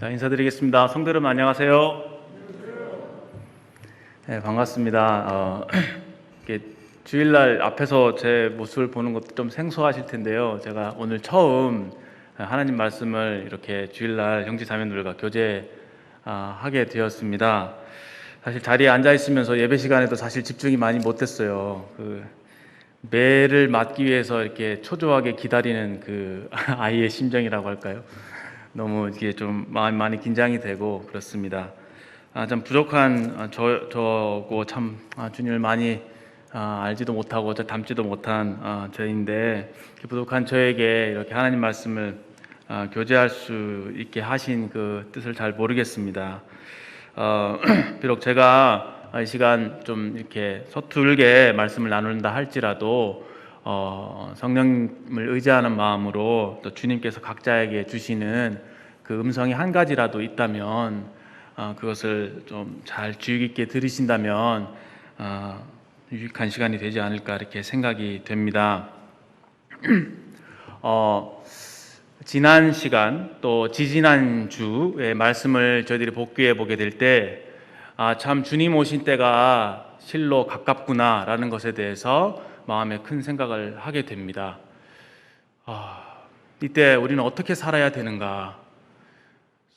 자, 인사드리겠습니다. 성도 여러분 안녕하세요. 네, 반갑습니다. 이렇게 주일날 앞에서 제 모습을 보는 것도 좀 생소하실 텐데요. 제가 오늘 처음 하나님 말씀을 이렇게 주일날 형제자매들과 교제하게 되었습니다. 사실 자리에 앉아 있으면서 예배 시간에도 사실 집중이 많이 못했어요. 매를 맞기 위해서 이렇게 초조하게 기다리는 그 아이의 심정이라고 할까요? 너무 이게 좀 마음이 많이 긴장이 되고 그렇습니다. 참 부족한 저고 참 주님을 많이 알지도 못하고 닮지도 못한 저인데 부족한 저에게 이렇게 하나님 말씀을 교제할 수 있게 하신 그 뜻을 잘 모르겠습니다. 비록 제가 이 시간 좀 이렇게 서툴게 말씀을 나눈다 할지라도 성령님을 의지하는 마음으로 또 주님께서 각자에게 주시는 그 음성이 한 가지라도 있다면 그것을 좀 잘 주의 깊게 들으신다면 유익한 시간이 되지 않을까 이렇게 생각이 됩니다. 지난 시간 또 지지난 주의 말씀을 저희들이 복귀해 보게 될 때 참 주님 오신 때가 실로 가깝구나라는 것에 대해서 마음에 큰 생각을 하게 됩니다. 이때 우리는 어떻게 살아야 되는가?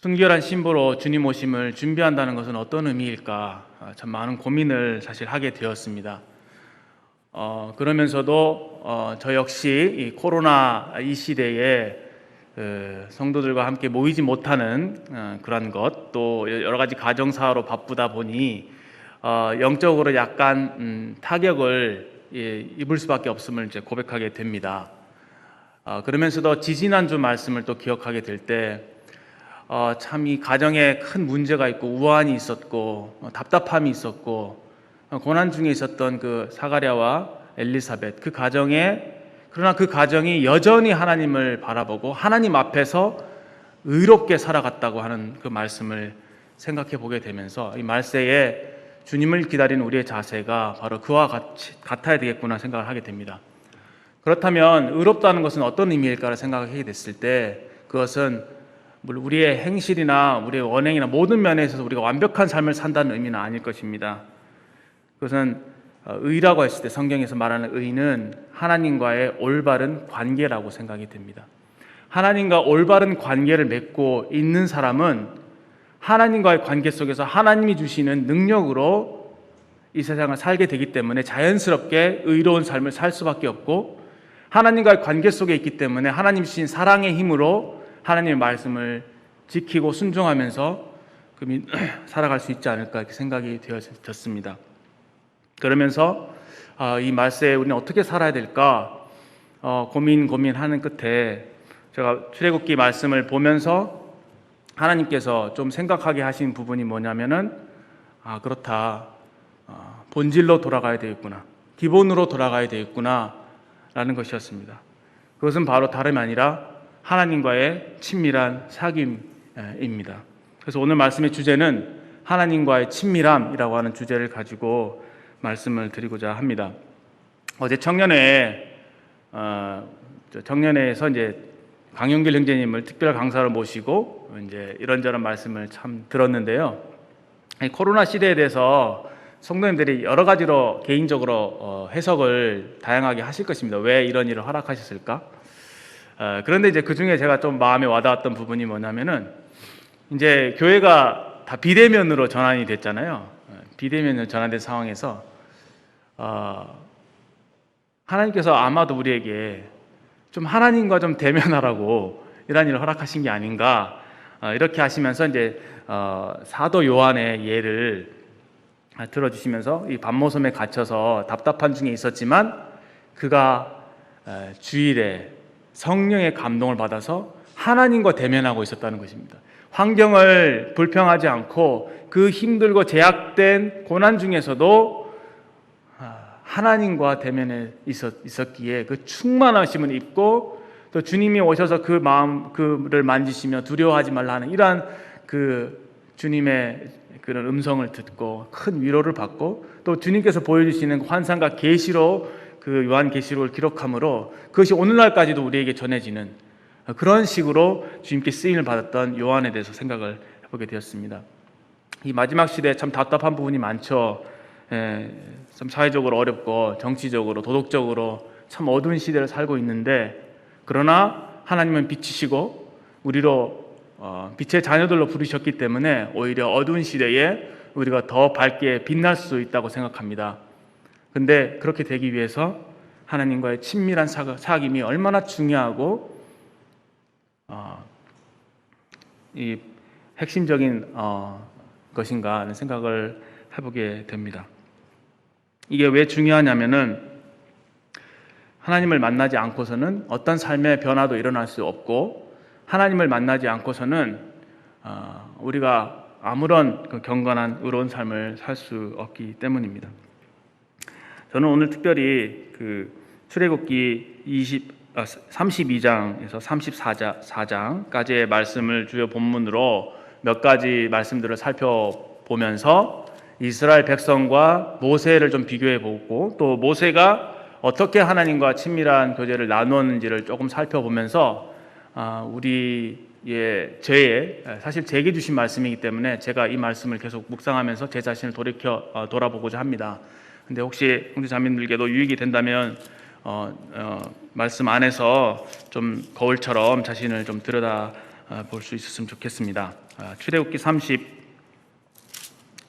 순결한 신부로 주님 오심을 준비한다는 것은 어떤 의미일까? 참 많은 고민을 사실 하게 되었습니다. 그러면서도 저 역시 이 코로나 이 시대에 성도들과 함께 모이지 못하는 그런 것, 또 여러 가지 가정사로 바쁘다 보니 영적으로 약간 타격을 입을 수밖에 없음을 이제 고백하게 됩니다. 그러면서도 지지난주 말씀을 또 기억하게 될 때 참 이 가정에 큰 문제가 있고 우환이 있었고 답답함이 있었고 고난 중에 있었던 그 사가랴와 엘리사벳 그러나 그 가정이 여전히 하나님을 바라보고 하나님 앞에서 의롭게 살아갔다고 하는 그 말씀을 생각해 보게 되면서 이 말세에 주님을 기다리는 우리의 자세가 바로 그와 같아야 되겠구나 생각을 하게 됩니다. 그렇다면 의롭다는 것은 어떤 의미일까를 생각하게 됐을 때 그것은 물론 우리의 행실이나 우리의 원행이나 모든 면에 있어서 우리가 완벽한 삶을 산다는 의미는 아닐 것입니다. 그것은 의라고 했을 때 성경에서 말하는 의는 하나님과의 올바른 관계라고 생각이 됩니다. 하나님과 올바른 관계를 맺고 있는 사람은 하나님과의 관계 속에서 하나님이 주시는 능력으로 이 세상을 살게 되기 때문에 자연스럽게 의로운 삶을 살 수밖에 없고 하나님과의 관계 속에 있기 때문에 하나님 주신 사랑의 힘으로 하나님의 말씀을 지키고 순종하면서 살아갈 수 있지 않을까 이렇게 생각이 되어졌습니다. 그러면서 이 말세에 우리는 어떻게 살아야 될까 고민하는 끝에 제가 출애굽기 말씀을 보면서 하나님께서 좀 생각하게 하신 부분이 뭐냐면은 그렇다, 본질로 돌아가야 되겠구나, 기본으로 돌아가야 되겠구나 라는 것이었습니다. 그것은 바로 다름이 아니라 하나님과의 친밀한 사귐입니다. 그래서 오늘 말씀의 주제는 하나님과의 친밀함이라고 하는 주제를 가지고 말씀을 드리고자 합니다. 어제 청년회에서 이제 강용길 형제님을 특별 강사로 모시고 이제 이런저런 말씀을 참 들었는데요. 코로나 시대에 대해서 성도님들이 여러 가지로 개인적으로 해석을 다양하게 하실 것입니다. 왜 이런 일을 허락하셨을까? 그런데 이제 그 중에 제가 좀 마음에 와닿았던 부분이 뭐냐면은 이제 교회가 다 비대면으로 전환이 됐잖아요. 비대면으로 전환된 상황에서 하나님께서 아마도 우리에게 좀 하나님과 좀 대면하라고 이런 일을 허락하신 게 아닌가 이렇게 하시면서 이제 사도 요한의 예를 들어주시면서 이 밤모섬에 갇혀서 답답한 중에 있었지만 그가 주일에 성령의 감동을 받아서 하나님과 대면하고 있었다는 것입니다. 환경을 불평하지 않고 그 힘들고 제약된 고난 중에서도 하나님과 대면에 있었기에 그 충만하심을 입고 또 주님이 오셔서 그 마음을 만지시며 두려워하지 말라 하는 이러한 그 주님의 그런 음성을 듣고 큰 위로를 받고 또 주님께서 보여주시는 환상과 계시로 그 요한계시록을 기록함으로 그것이 오늘날까지도 우리에게 전해지는 그런 식으로 주님께 쓰임을 받았던 요한에 대해서 생각을 해보게 되었습니다. 이 마지막 시대에 참 답답한 부분이 많죠. 좀 사회적으로 어렵고 정치적으로 도덕적으로 참 어두운 시대를 살고 있는데, 그러나 하나님은 빛이시고 우리로 빛의 자녀들로 부르셨기 때문에 오히려 어두운 시대에 우리가 더 밝게 빛날 수 있다고 생각합니다. 근데 그렇게 되기 위해서 하나님과의 친밀한 사귐이 얼마나 중요하고 이 핵심적인 것인가 하는 생각을 해보게 됩니다. 이게 왜 중요하냐면은 하나님을 만나지 않고서는 어떤 삶의 변화도 일어날 수 없고, 하나님을 만나지 않고서는 우리가 아무런 경건한 의로운 삶을 살 수 없기 때문입니다. 저는 오늘 특별히 출애굽기 32장에서 34장까지의 말씀을 주요 본문으로 몇 가지 말씀들을 살펴보면서 이스라엘 백성과 모세를 좀 비교해 보고, 또 모세가 어떻게 하나님과 친밀한 교제를 나누었는지를 조금 살펴보면서 사실 제게 주신 말씀이기 때문에 제가 이 말씀을 계속 묵상하면서 제 자신을 돌아보고자 합니다. 근데 혹시 형제자매님들께도 유익이 된다면 말씀 안에서 좀 거울처럼 자신을 좀 들여다 볼 수 있었으면 좋겠습니다. 출애굽기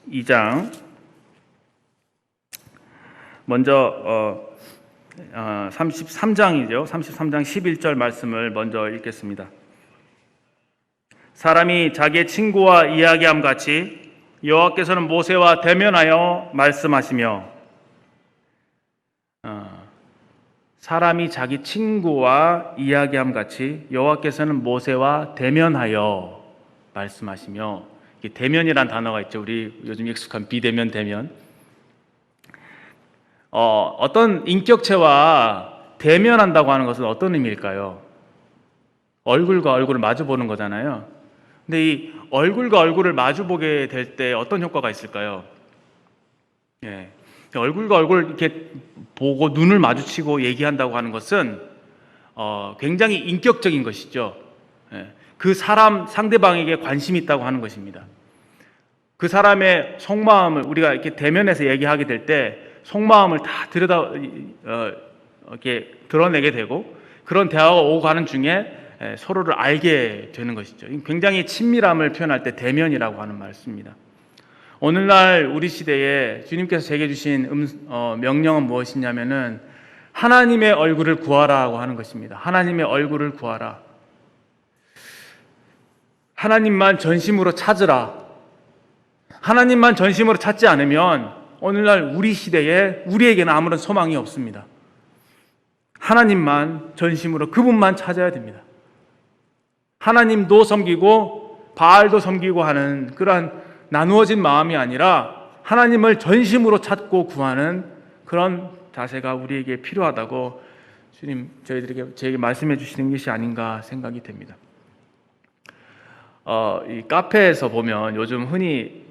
32장 먼저 33장이죠. 33장 11절 말씀을 먼저 읽겠습니다. 사람이 자기의 친구와 이야기함 같이 여호와께서는 모세와 대면하여 말씀하시며, 사람이 자기 친구와 이야기함 같이 여호와께서는 모세와 대면하여 말씀하시며, 이게 대면이란 단어가 있죠. 우리 요즘 익숙한 비대면, 대면. 어떤 인격체와 대면한다고 하는 것은 어떤 의미일까요? 얼굴과 얼굴을 마주 보는 거잖아요. 근데 이 얼굴과 얼굴을 마주 보게 될 때 어떤 효과가 있을까요? 얼굴과 얼굴 이렇게 보고 눈을 마주치고 얘기한다고 하는 것은 굉장히 인격적인 것이죠. 그 사람 상대방에게 관심이 있다고 하는 것입니다. 그 사람의 속마음을 우리가 이렇게 대면해서 얘기하게 될 때 속마음을 다 이렇게 드러내게 되고, 그런 대화가 오고 가는 중에 서로를 알게 되는 것이죠. 굉장히 친밀함을 표현할 때 대면이라고 하는 말씀입니다. 오늘날 우리 시대에 주님께서 제게 주신 명령은 무엇이냐면은 하나님의 얼굴을 구하라고 하는 것입니다. 하나님의 얼굴을 구하라. 하나님만 전심으로 찾으라. 하나님만 전심으로 찾지 않으면 오늘날 우리 시대에 우리에게는 아무런 소망이 없습니다. 하나님만 전심으로, 그분만 찾아야 됩니다. 하나님도 섬기고 바알도 섬기고 하는 그러한 나누어진 마음이 아니라 하나님을 전심으로 찾고 구하는 그런 자세가 우리에게 필요하다고 주님 저에게 말씀해 주시는 것이 아닌가 생각이 됩니다. 이 카페에서 보면 요즘 흔히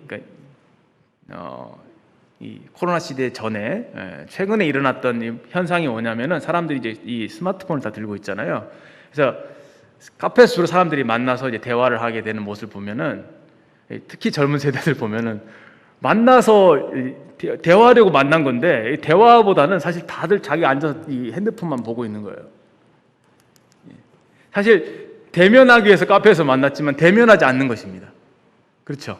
이 코로나 시대 전에 최근에 일어났던 이 현상이 뭐냐면은 사람들이 이제 이 스마트폰을 다 들고 있잖아요. 그래서 카페에서 주로 사람들이 만나서 이제 대화를 하게 되는 모습을 보면은, 특히 젊은 세대들 보면은 만나서 대화하려고 만난 건데 대화보다는 사실 다들 자기 앉아서 이 핸드폰만 보고 있는 거예요. 사실 대면하기 위해서 카페에서 만났지만 대면하지 않는 것입니다. 그렇죠?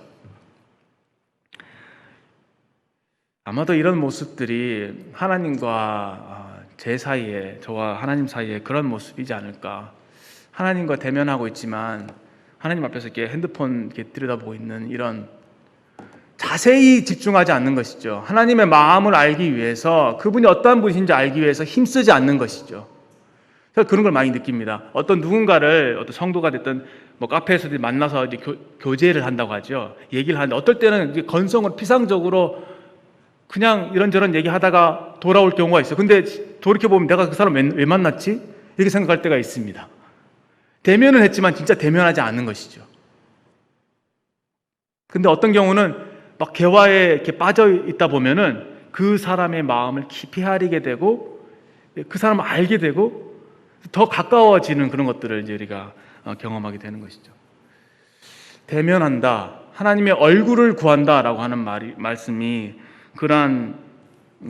아마도 이런 모습들이 하나님과 제 사이에, 저와 하나님 사이에 그런 모습이지 않을까. 하나님과 대면하고 있지만 하나님 앞에서 이렇게 핸드폰 이렇게 들여다보고 있는, 이런 자세히 집중하지 않는 것이죠. 하나님의 마음을 알기 위해서, 그분이 어떠한 분이신지 알기 위해서 힘쓰지 않는 것이죠. 그래서 그런 걸 많이 느낍니다. 어떤 성도가 됐든 카페에서 만나서 이제 교제를 한다고 하죠. 얘기를 하는데 어떨 때는 이제 건성을 피상적으로 그냥 이런저런 얘기하다가 돌아올 경우가 있어요. 근데 돌이켜보면 내가 그 사람 왜 만났지? 이렇게 생각할 때가 있습니다. 대면은 했지만 진짜 대면하지 않는 것이죠. 근데 어떤 경우는 막 대화에 이렇게 빠져 있다 보면은 그 사람의 마음을 깊이 알게 되고 그 사람을 알게 되고 더 가까워지는 그런 것들을 이제 우리가 경험하게 되는 것이죠. 대면한다, 하나님의 얼굴을 구한다라고 하는 말씀이 그러한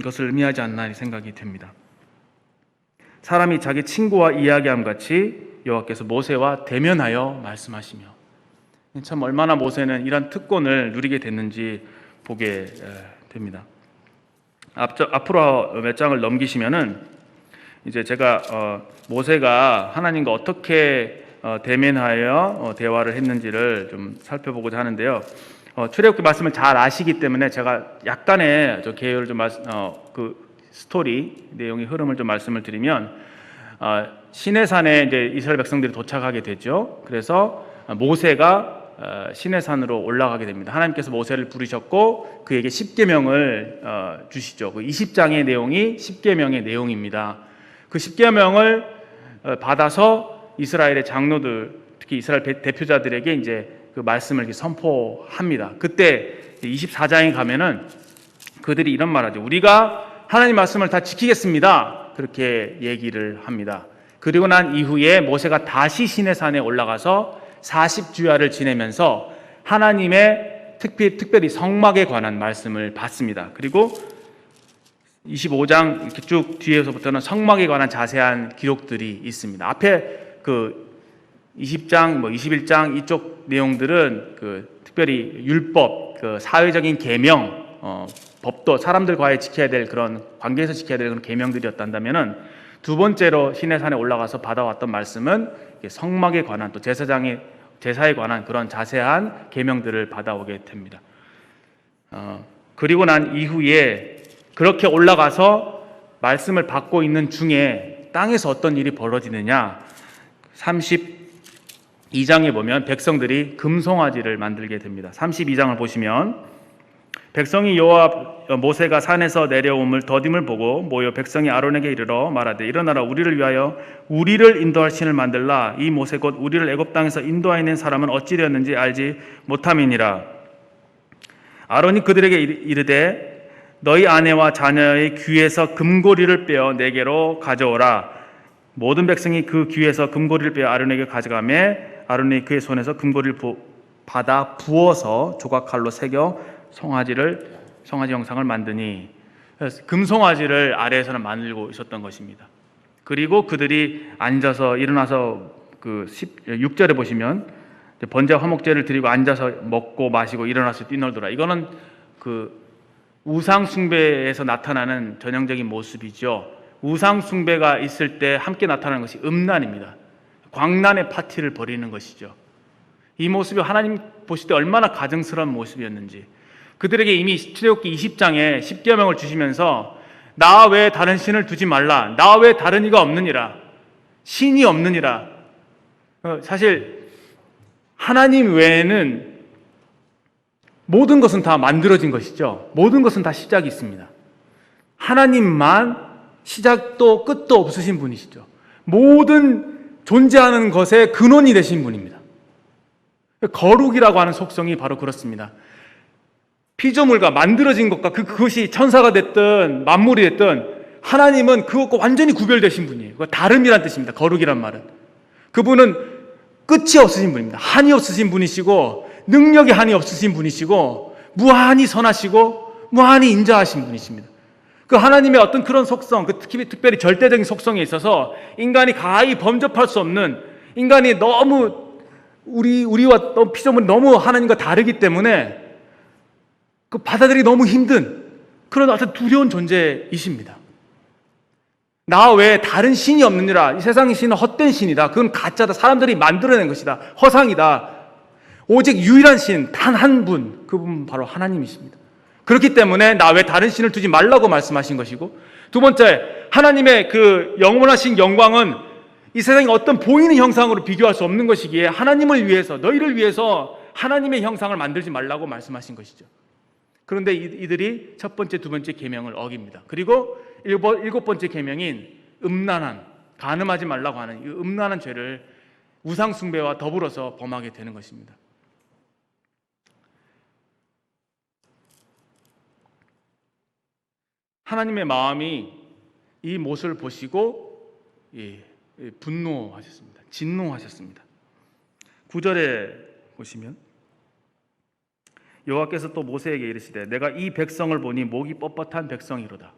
것을 의미하지 않나 생각이 됩니다. 사람이 자기 친구와 이야기함 같이 여호와께서 모세와 대면하여 말씀하시며, 참 얼마나 모세는 이런 특권을 누리게 됐는지 보게 됩니다. 앞으로 몇 장을 넘기시면은 이제 제가 모세가 하나님과 어떻게 대면하여 대화를 했는지를 좀 살펴보고자 하는데요. 출애굽기 말씀을 잘 아시기 때문에 제가 약간의 개요를 좀 그 스토리 내용의 흐름을 좀 말씀을 드리면, 시내산에 이제 이스라엘 백성들이 도착하게 되죠. 그래서 모세가 시내산으로 올라가게 됩니다. 하나님께서 모세를 부르셨고 그에게 십계명을 주시죠. 그 20장의 내용이 십계명의 내용입니다. 그 십계명을 받아서 이스라엘의 장로들, 특히 이스라엘 대표자들에게 이제 그 말씀을 이렇게 선포합니다. 그때 24장에 가면은 그들이 이런 말하죠. 우리가 하나님 말씀을 다 지키겠습니다. 그렇게 얘기를 합니다. 그리고 난 이후에 모세가 다시 시내산에 올라가서 40주야를 지내면서 하나님의 특별히 성막에 관한 말씀을 받습니다. 그리고 25장 이렇게 쭉 뒤에서부터는 성막에 관한 자세한 기록들이 있습니다. 앞에 그 20장, 21장 이쪽 내용들은 그 특별히 율법, 그 사회적인 계명, 법도 사람들과의 지켜야 될 그런 관계에서 지켜야 될 그런 계명들이었다면은, 두 번째로 시내산에 올라가서 받아왔던 말씀은 성막에 관한, 또 제사에 관한 그런 자세한 계명들을 받아오게 됩니다. 그리고 난 이후에 그렇게 올라가서 말씀을 받고 있는 중에 땅에서 어떤 일이 벌어지느냐, 32장에 보면 백성들이 금송아지를 만들게 됩니다. 32장을 보시면 백성이 모세가 산에서 내려옴을 더딤을 보고 모여 백성이 아론에게 이르러 말하되, 일어나라, 우리를 위하여 우리를 인도할 신을 만들라. 이 모세 곧 우리를 애굽 땅에서 인도하여낸 사람은 어찌 되었는지 알지 못함이니라. 아론이 그들에게 이르되, 너희 아내와 자녀의 귀에서 금고리를 빼어 내게로 가져오라. 모든 백성이 그 귀에서 금고리를 빼어 아론에게 가져가매 아론이 그의 손에서 금고리를 받아 부어서 조각칼로 새겨 송아지 형상을 만드니, 금송아지를 아래에서는 만들고 있었던 것입니다. 그리고 그들이 앉아서 일어나서 그 6절에 보시면 번제와 화목제를 드리고 앉아서 먹고 마시고 일어나서 뛰놀더라. 이거는 그 우상 숭배에서 나타나는 전형적인 모습이죠. 우상 숭배가 있을 때 함께 나타나는 것이 음란입니다. 광란의 파티를 벌이는 것이죠. 이 모습이 하나님 보실 때 얼마나 가증스러운 모습이었는지, 그들에게 이미 출애굽기 20장에 십계명을 주시면서 나 외에 다른 신을 두지 말라, 나 외에 다른 이가 없느니라, 신이 없느니라. 사실 하나님 외에는 모든 것은 다 만들어진 것이죠. 모든 것은 다 시작이 있습니다. 하나님만 시작도 끝도 없으신 분이시죠. 모든 존재하는 것의 근원이 되신 분입니다. 거룩이라고 하는 속성이 바로 그렇습니다. 피조물과 만들어진 것과 그것이 천사가 됐든 만물이 됐든 하나님은 그것과 완전히 구별되신 분이에요. 다름이란 뜻입니다. 거룩이란 말은. 그분은 끝이 없으신 분입니다. 한이 없으신 분이시고 능력이 한이 없으신 분이시고 무한히 선하시고 무한히 인자하신 분이십니다. 그 하나님의 어떤 그런 속성, 특별히 절대적인 속성에 있어서 인간이 가히 범접할 수 없는, 인간이 너무 우리와 피조물이 너무 하나님과 다르기 때문에 그 받아들이기 너무 힘든 그런 어떤 두려운 존재이십니다. 나 외에 다른 신이 없느니라. 이 세상의 신은 헛된 신이다. 그건 가짜다. 사람들이 만들어낸 것이다. 허상이다. 오직 유일한 신, 단 한 분, 그분 바로 하나님이십니다. 그렇기 때문에 나 외에 다른 신을 두지 말라고 말씀하신 것이고, 두 번째, 하나님의 그 영원하신 영광은 이 세상의 어떤 보이는 형상으로 비교할 수 없는 것이기에 하나님을 위해서, 너희를 위해서 하나님의 형상을 만들지 말라고 말씀하신 것이죠. 그런데 이들이 첫 번째, 두 번째 계명을 어깁니다. 그리고 일곱 번째 계명인 음란한, 간음하지 말라고 하는 이 음란한 죄를 우상 숭배와 더불어서 범하게 되는 것입니다. 하나님의 마음이 이 모습을 보시고 분노하셨습니다. 진노하셨습니다. 9절에 보시면 여호와께서 또 모세에게 이르시되 내가 이 백성을 보니 목이 뻣뻣한 백성이로다.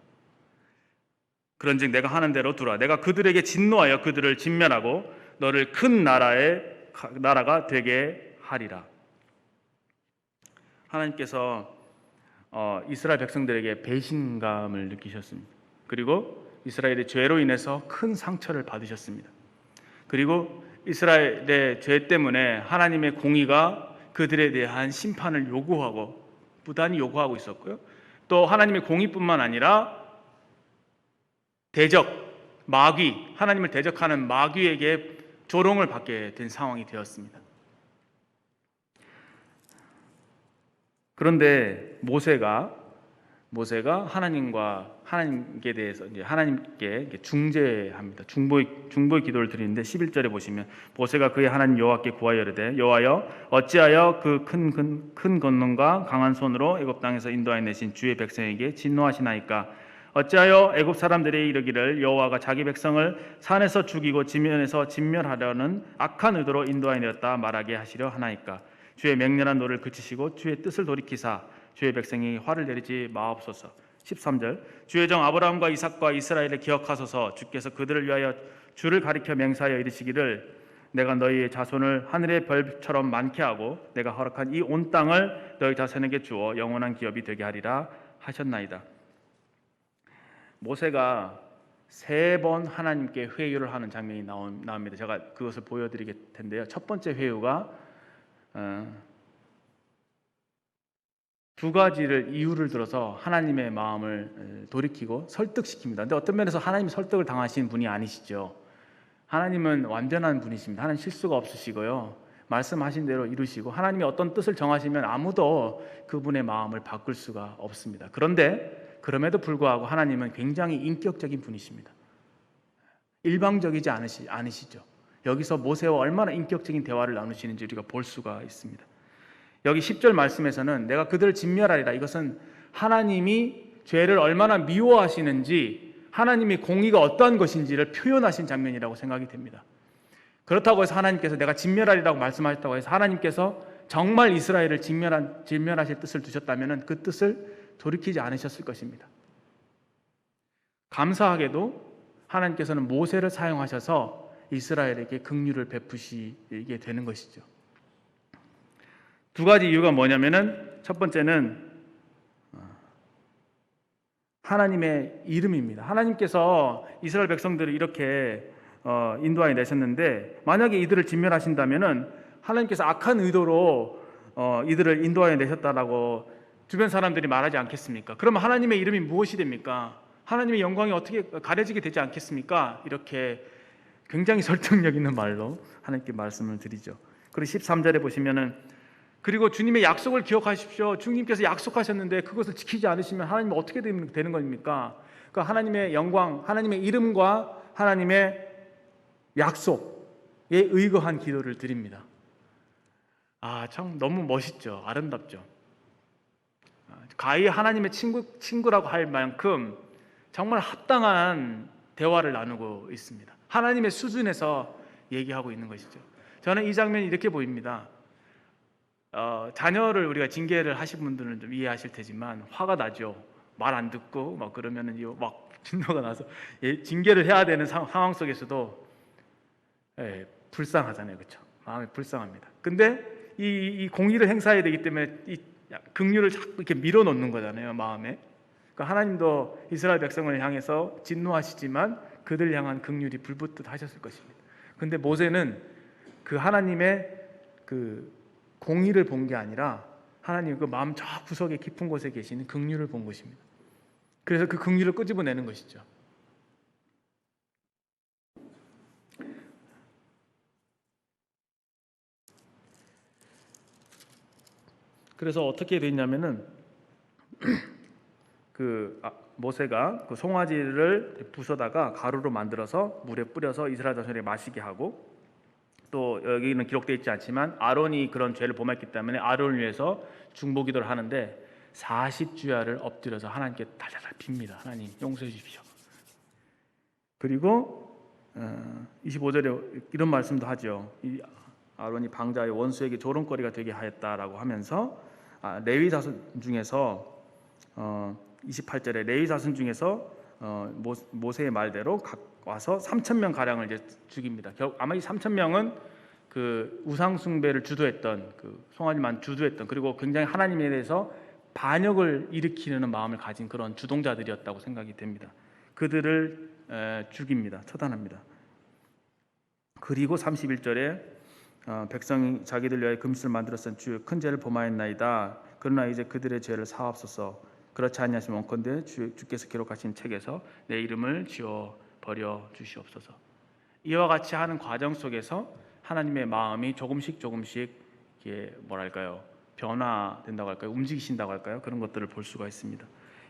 그런즉 내가 하는 대로 두라. 내가 그들에게 진노하여 그들을 진멸하고 너를 큰 나라가 되게 하리라. 하나님께서 이스라엘 백성들에게 배신감을 느끼셨습니다. 그리고 이스라엘의 죄로 인해서 큰 상처를 받으셨습니다. 그리고 이스라엘의 죄 때문에 하나님의 공의가 그들에 대한 심판을 부단히 요구하고 있었고요. 또 하나님의 공의뿐만 아니라 하나님을 대적하는 마귀에게 조롱을 받게 된 상황이 되었습니다. 그런데 모세가 하나님께 대해서 이제 하나님께 중재합니다. 중보의 기도를 드리는데 11절에 보시면 모세가 그의 하나님 여호와께 구하여 이르되 여호와여 어찌하여 그 큰 권능과 강한 손으로 애굽 땅에서 인도하여 내신 주의 백성에게 진노하시나이까? 어찌하여 애굽 사람들이 이르기를 여호와가 자기 백성을 산에서 죽이고 지면에서 진멸하려는 악한 의도로 인도하여 내었다 말하게 하시려 하나이까? 주의 맹렬한 노를 그치시고 주의 뜻을 돌이키사 주의 백성이 화를 내리지 마옵소서. 13절 주의 종 아브라함과 이삭과 이스라엘을 기억하소서. 주께서 그들을 위하여 주를 가리켜 맹세하여 이르시기를 내가 너희의 자손을 하늘의 별처럼 많게 하고 내가 허락한 이 온 땅을 너희 자손에게 주어 영원한 기업이 되게 하리라 하셨나이다. 모세가 3번 하나님께 회유를 하는 장면이 나옵니다. 제가 그것을 보여드리게 텐데요. 첫 번째 회유가 2가지를 이유를 들어서 하나님의 마음을 돌이키고 설득시킵니다. 근데 어떤 면에서 하나님 설득을 당하신 분이 아니시죠. 하나님은 완전한 분이십니다. 하나님 실수가 없으시고요. 말씀하신 대로 이루시고 하나님이 어떤 뜻을 정하시면 아무도 그분의 마음을 바꿀 수가 없습니다. 그런데 그럼에도 불구하고 하나님은 굉장히 인격적인 분이십니다. 일방적이지 않으시죠. 여기서 모세와 얼마나 인격적인 대화를 나누시는지 우리가 볼 수가 있습니다. 여기 10절 말씀에서는 내가 그들을 진멸하리라. 이것은 하나님이 죄를 얼마나 미워하시는지 하나님의 공의가 어떠한 것인지를 표현하신 장면이라고 생각이 됩니다. 그렇다고 해서 하나님께서 내가 진멸하리라고 말씀하셨다고 해서 하나님께서 정말 이스라엘을 진멸하실 뜻을 두셨다면 그 뜻을 돌이키지 않으셨을 것입니다. 감사하게도 하나님께서는 모세를 사용하셔서 이스라엘에게 긍휼을 베푸시게 되는 것이죠. 2가지 이유가 뭐냐면은 첫 번째는 하나님의 이름입니다. 하나님께서 이스라엘 백성들을 이렇게 인도하여 내셨는데 만약에 이들을 진멸하신다면은 하나님께서 악한 의도로 이들을 인도하여 내셨다라고 주변 사람들이 말하지 않겠습니까? 그러면 하나님의 이름이 무엇이 됩니까? 하나님의 영광이 어떻게 가려지게 되지 않겠습니까? 이렇게 굉장히 설득력 있는 말로 하나님께 말씀을 드리죠. 그리고 13절에 보시면은 그리고 주님의 약속을 기억하십시오. 주님께서 약속하셨는데 그것을 지키지 않으시면 하나님은 어떻게 되는 겁니까? 그러니까 하나님의 영광, 하나님의 이름과 하나님의 약속에 의거한 기도를 드립니다. 참 너무 멋있죠. 아름답죠. 가히 하나님의 친구라고 할 만큼 정말 합당한 대화를 나누고 있습니다. 하나님의 수준에서 얘기하고 있는 것이죠. 저는 이 장면이 이렇게 보입니다. 자녀를 우리가 징계를 하신 분들은 좀 이해하실 테지만 화가 나죠. 말 안 듣고 막 그러면은 막 진노가 나서 징계를 해야 되는 상황 속에서도 불쌍하잖아요, 그렇죠? 마음이 불쌍합니다. 근데 이 공의를 행사해야 되기 때문에 이 긍휼을 자꾸 이렇게 밀어넣는 거잖아요, 마음에. 그러니까 하나님도 이스라엘 백성을 향해서 진노하시지만 그들 향한 긍휼이 불붙듯 하셨을 것입니다. 근데 모세는 그 하나님의 그 공의를 본 게 아니라 하나님 그 마음 저 구석에 깊은 곳에 계시는 긍휼을 본 것입니다. 그래서 그 긍휼을 끄집어내는 것이죠. 그래서 어떻게 됐냐면은 모세가 그 송아지를 부숴다가 가루로 만들어서 물에 뿌려서 이스라엘 자손에게 마시게 하고 또 여기는 기록되어 있지 않지만 아론이 그런 죄를 범했기 때문에 아론을 위해서 중보기도를 하는데 40주야를 엎드려서 하나님께 달달달 빕니다. 하나님 용서해 주십시오. 그리고 25절에 이런 말씀도 하죠. 이 아론이 방자의 원수에게 조롱거리가 되게 하였다라고 하면서 레위 자손 중에서 28절에 레위 자손 중에서 모세의 말대로 와서 3,000명 가량을 이제 죽입니다. 아마 이 3,000명은 그 우상 숭배를 주도했던 그 송아지만 주도했던 그리고 굉장히 하나님에 대해서 반역을 일으키려는 마음을 가진 그런 주동자들이었다고 생각이 됩니다. 그들을 죽입니다. 처단합니다. 그리고 31절에 백성이 자기들 위하여 금신을 만들었은 주의 큰 죄를 범하였나이다. 그러나 이제 그들의 죄를 사하옵소서. 그렇지 아니하시면 원컨대 주께서 기록하신 책에서 내 이름을 지워 버려 주시옵소서. 이와 같이 하는 과정 속에서 하나님의 마음이 조금씩 이게 뭐랄까요? 변화된다고 할까요? 움직이신다고 할까요? 그런 것들을 볼 수가 있습니다.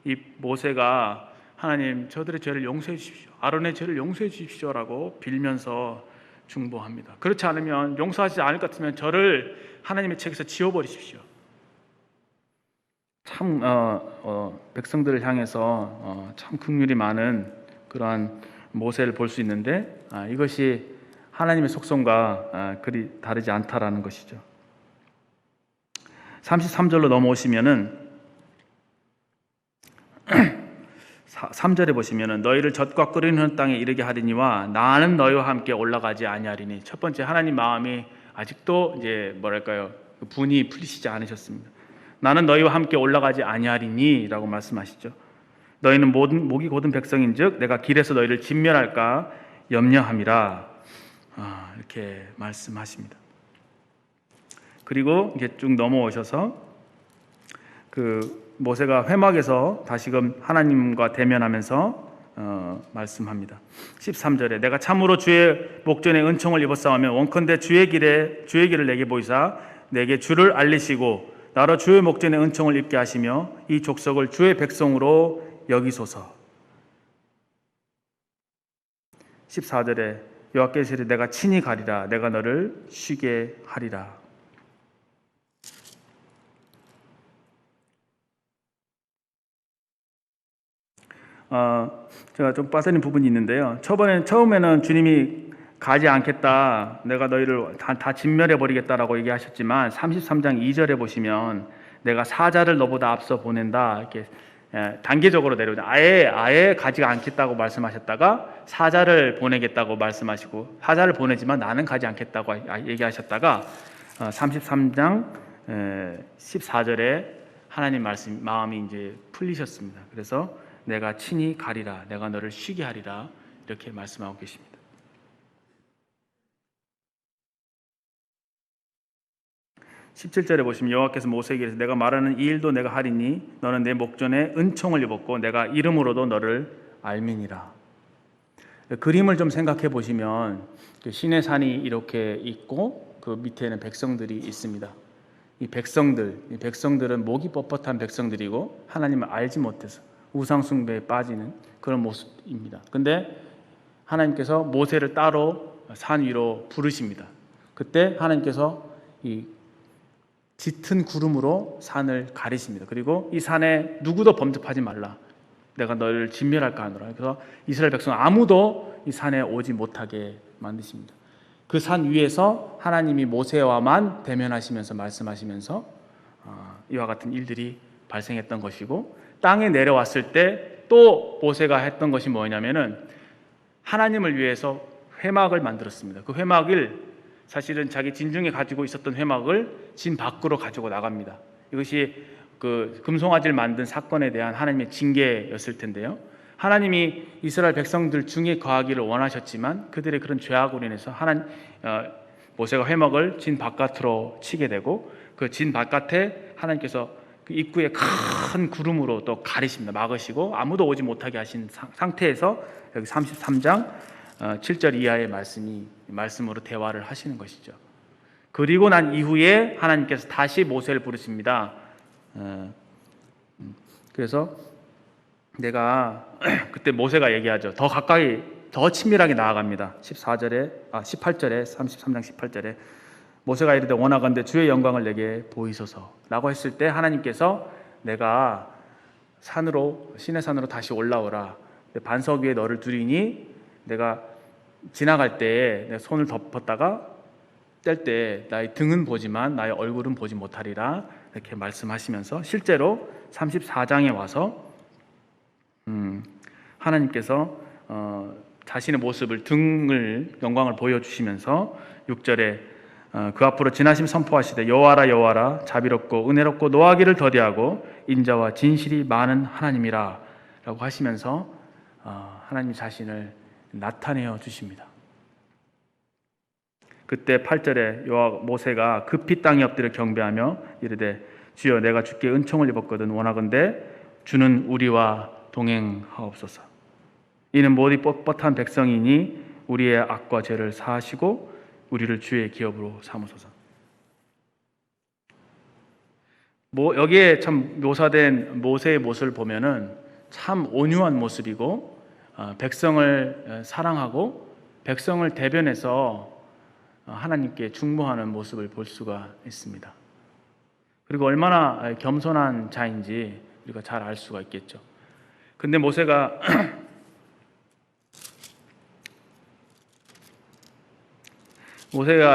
이 모세가 하나님 저들의 죄를 용서해 주십시오. 아론의 죄를 용서해 주십시오라고 빌면서 중보합니다. 그렇지 않으면 용서하지 않을 것 같으면 저를 하나님의 책에서 지워버리십시오. 참 백성들을 향해서 참 긍휼이 많은 그러한 모세를 볼 수 있는데 이것이 하나님의 속성과 그리 다르지 않다라는 것이죠. 33절로 넘어오시면은 3절에 보시면은 너희를 젖과 끓이는 땅에 이르게 하리니와 나는 너희와 함께 올라가지 아니하리니. 첫 번째 하나님 마음이 아직도 이제 뭐랄까요? 분이 풀리시지 않으셨습니다. 나는 너희와 함께 올라가지 아니하리니라고 말씀하시죠. 너희는 목이 곧은 백성인즉 내가 길에서 너희를 진멸할까 염려함이라. 이렇게 말씀하십니다. 그리고 이제 쭉 넘어오셔서 그 모세가 회막에서 다시금 하나님과 대면하면서 말씀합니다. 13절에 내가 참으로 주의 목전에 은총을 입었사오면 원컨대 주의 길을 내게 보이사 내게 주를 알리시고 나로 주의 목전에 은총을 입게 하시며 이 족속을 주의 백성으로 여기소서. 14절에 여호와께서 이르되 내가 친히 가리라 내가 너를 쉬게 하리라. 제가 좀 빠뜨린 부분이 있는데요. 처음에는 주님이 가지 않겠다, 내가 너희를 다 진멸해 버리겠다라고 얘기하셨지만 33장 2절에 보시면 내가 사자를 너보다 앞서 보낸다 이렇게 단계적으로 내려오죠. 아예 가지 않겠다고 말씀하셨다가 사자를 보내겠다고 말씀하시고 사자를 보내지만 나는 가지 않겠다고 얘기하셨다가 33장 14절에 하나님 말씀 마음이 이제 풀리셨습니다. 그래서 내가 친히 가리라 내가 너를 쉬게 하리라 이렇게 말씀하고 계십니다. 17절에 보시면 여호와께서 모세에게 이르시되 내가 말하는 이 일도 내가 하리니 너는 내 목전에 은총을 입었고 내가 이름으로도 너를 알미니라. 그림을 좀 생각해 보시면 시내산이 이렇게 있고 그 밑에는 백성들이 있습니다. 이 백성들은 목이 뻣뻣한 백성들이고 하나님을 알지 못해서 우상 숭배에 빠지는 그런 모습입니다. 근데 하나님께서 모세를 따로 산 위로 부르십니다. 그때 하나님께서 이 짙은 구름으로 산을 가리십니다. 그리고 이 산에 누구도 범접하지 말라. 내가 너를 진멸할까 하노라. 그래서 이스라엘 백성 아무도 이 산에 오지 못하게 만드십니다. 그 산 위에서 하나님이 모세와만 대면하시면서 말씀하시면서 이와 같은 일들이 발생했던 것이고 땅에 내려왔을 때 또 모세가 했던 것이 뭐냐면은 하나님을 위해서 회막을 만들었습니다. 그 회막을 사실은 자기 진중에 가지고 있었던 회막을 진 밖으로 가지고 나갑니다. 이것이 그 금송아지를 만든 사건에 대한 하나님의 징계였을 텐데요. 하나님이 이스라엘 백성들 중에 거하기를 원하셨지만 그들의 그런 죄악으로 인해서 모세가 회막을 진 바깥으로 치게 되고 그 진 바깥에 하나님께서 그 입구에 큰 구름으로 또 가리십니다. 막으시고 아무도 오지 못하게 하신 상태에서 여기 33장 7절 이하의 말씀으로 대화를 하시는 것이죠. 그리고 난 이후에 하나님께서 다시 모세를 부르십니다. 그래서 내가 그때 모세가 얘기하죠. 더 가까이 더 친밀하게 나아갑니다. 18절에 33장 18절에 모세가 이르되 원하건대 주의 영광을 내게 보이소서라고 했을 때 하나님께서 내가 시내산으로 다시 올라오라. 반석 위에 너를 두리니 내가 지나갈 때 내 손을 덮었다가 뗄 때 나의 등은 보지만 나의 얼굴은 보지 못하리라 이렇게 말씀하시면서 실제로 34장에 와서 하나님께서 자신의 모습을 등을 영광을 보여주시면서 6절에 그 앞으로 지나심 선포하시되 여호와라 여호와라 자비롭고 은혜롭고 노하기를 더디하고 인자와 진실이 많은 하나님이라 라고 하시면서 하나님 자신을 나타내어 주십니다. 그때 8절에 모세가 급히 땅에 엎드려 경배하며 이르되 주여 내가 주께 은총을 입었거든 원하건대 주는 우리와 동행하옵소서. 이는 모두 뻣뻣한 백성이니 우리의 악과 죄를 사하시고 우리를 주의 기업으로 삼으소서. 여기에 참 묘사된 모세의 모습을 보면은 참 온유한 모습이고 백성을 사랑하고 백성을 대변해서 하나님께 중보하는 모습을 볼 수가 있습니다. 그리고 얼마나 겸손한 자인지 우리가 잘 알 수가 있겠죠. 근데 모세가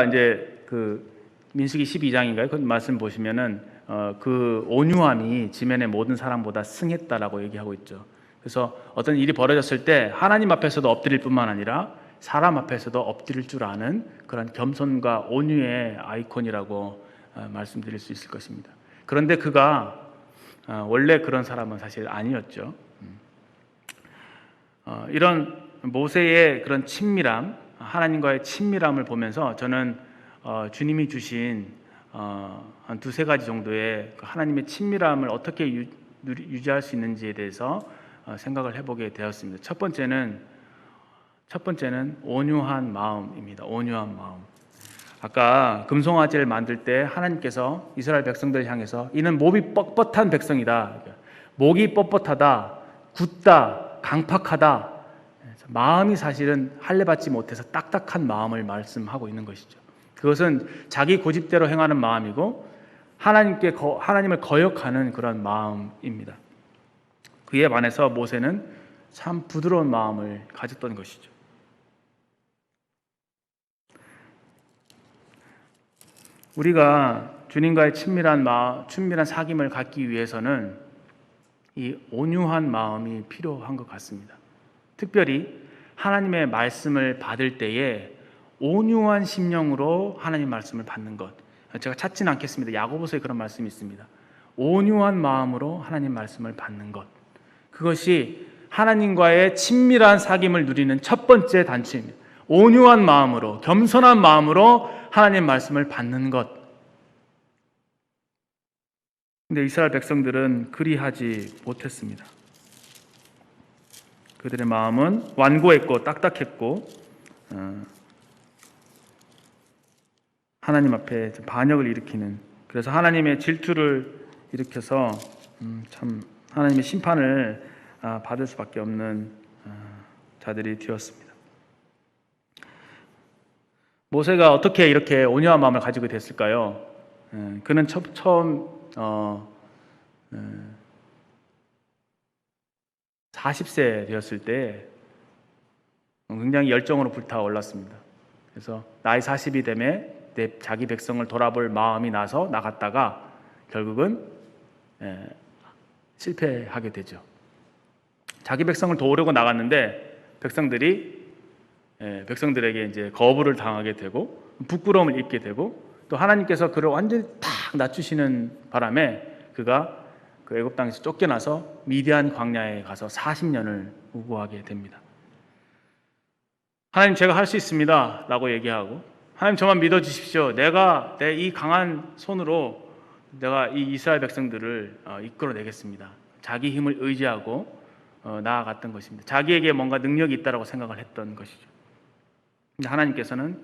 이제 그 민수기 12장인가요? 그 말씀 보시면은 그 온유함이 지면의 모든 사람보다 승했다라고 얘기하고 있죠. 그래서 어떤 일이 벌어졌을 때 하나님 앞에서도 엎드릴 뿐만 아니라 사람 앞에서도 엎드릴 줄 아는 그런 겸손과 온유의 아이콘이라고 말씀드릴 수 있을 것입니다. 그런데 그가 원래 그런 사람은 사실 아니었죠. 이런 모세의 그런 친밀함, 하나님과의 친밀함을 보면서 저는 주님이 주신 한 두세 가지 정도의 하나님의 친밀함을 어떻게 유지할 수 있는지에 대해서 생각을 해보게 되었습니다. 첫 번째는 온유한 마음입니다. 온유한 마음. 아까 금송아지를 만들 때 하나님께서 이스라엘 백성들을 향해서 이는 목이 뻣뻣한 백성이다. 목이 뻣뻣하다, 굳다, 강팍하다. 마음이 사실은 할례받지 못해서 딱딱한 마음을 말씀하고 있는 것이죠. 그것은 자기 고집대로 행하는 마음이고 하나님을 거역하는 그런 마음입니다. 그에 반해서 모세는 참 부드러운 마음을 가졌던 것이죠. 우리가 주님과의 친밀한 사귐을 갖기 위해서는 이 온유한 마음이 필요한 것 같습니다. 특별히 하나님의 말씀을 받을 때에 온유한 심령으로 하나님 말씀을 받는 것. 제가 찾지는 않겠습니다. 야고보서에 그런 말씀이 있습니다. 온유한 마음으로 하나님 말씀을 받는 것. 그것이 하나님과의 친밀한 사귐을 누리는 첫 번째 단추입니다. 온유한 마음으로, 겸손한 마음으로 하나님 말씀을 받는 것. 근데 이스라엘 백성들은 그리하지 못했습니다. 그들의 마음은 완고했고 딱딱했고 하나님 앞에 반역을 일으키는, 그래서 하나님의 질투를 일으켜서 참 하나님의 심판을 받을 수밖에 없는 자들이 되었습니다. 모세가 어떻게 이렇게 온유한 마음을 가지고 됐을까요? 그는 처음 40세 되었을 때 굉장히 열정으로 불타올랐습니다. 그래서 나이 40이 되매 자기 백성을 돌아볼 마음이 나서 나갔다가 결국은 실패하게 되죠. 자기 백성을 도우려고 나갔는데 백성들에게 이제 거부를 당하게 되고 부끄러움을 입게 되고 또 하나님께서 그를 완전히 탁 낮추시는 바람에 그가 그 애굽 땅에서 쫓겨나서 미디안 광야에 가서 40년을 우고하게 됩니다. 하나님, 제가 할 수 있습니다 라고 얘기하고, 하나님 저만 믿어주십시오. 내가 내 이 강한 손으로 내가 이 이스라엘 백성들을 이끌어내겠습니다. 자기 힘을 의지하고 나아갔던 것입니다. 자기에게 뭔가 능력이 있다고 생각을 했던 것이죠. 근데 하나님께서는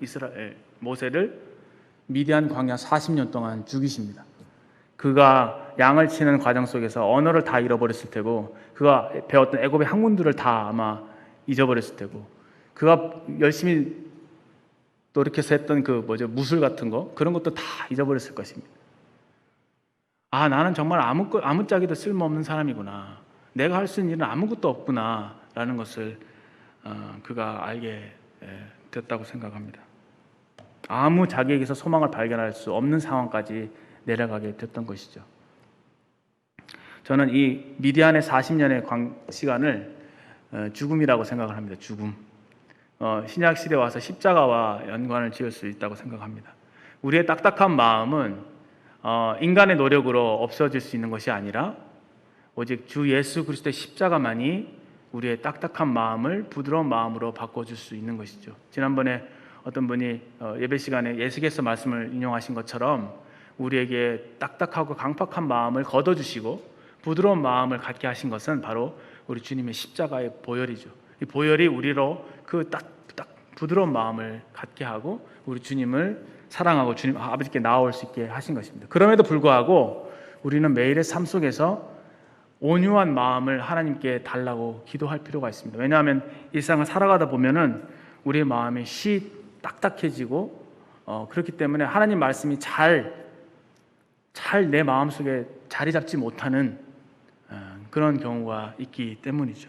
모세를 미디안 광야 40년 동안 죽이십니다. 그가 양을 치는 과정 속에서 언어를 다 잃어버렸을 테고, 그가 배웠던 애굽의 학문들을 다 아마 잊어버렸을 테고, 그가 열심히 노력해서 했던 무술 같은 거, 그런 것도 다 잊어버렸을 것입니다. 나는 정말 아무짝에도 쓸모없는 사람이구나. 내가 할 수 있는 일은 아무것도 없구나 라는 것을 그가 알게 됐다고 생각합니다. 아무 자기에게서 소망을 발견할 수 없는 상황까지 내려가게 됐던 것이죠. 저는 이 미디안의 40년의 시간을 죽음이라고 생각을 합니다. 죽음. 신약 시대에 와서 십자가와 연관을 지을 수 있다고 생각합니다. 우리의 딱딱한 마음은 인간의 노력으로 없어질 수 있는 것이 아니라 오직 주 예수 그리스도의 십자가만이 우리의 딱딱한 마음을 부드러운 마음으로 바꿔줄 수 있는 것이죠. 지난번에 어떤 분이 예배 시간에 예수께서 말씀을 인용하신 것처럼 우리에게 딱딱하고 강팍한 마음을 걷어주시고 부드러운 마음을 갖게 하신 것은 바로 우리 주님의 십자가의 보혈이죠. 이 보혈이 우리로 그 딱 부드러운 마음을 갖게 하고 우리 주님을 사랑하고 주님 아버지께 나아올 수 있게 하신 것입니다. 그럼에도 불구하고 우리는 매일의 삶 속에서 온유한 마음을 하나님께 달라고 기도할 필요가 있습니다. 왜냐하면 일상을 살아가다 보면은 우리의 마음이 딱딱해지고 그렇기 때문에 하나님 말씀이 잘 내 마음속에 자리 잡지 못하는 그런 경우가 있기 때문이죠.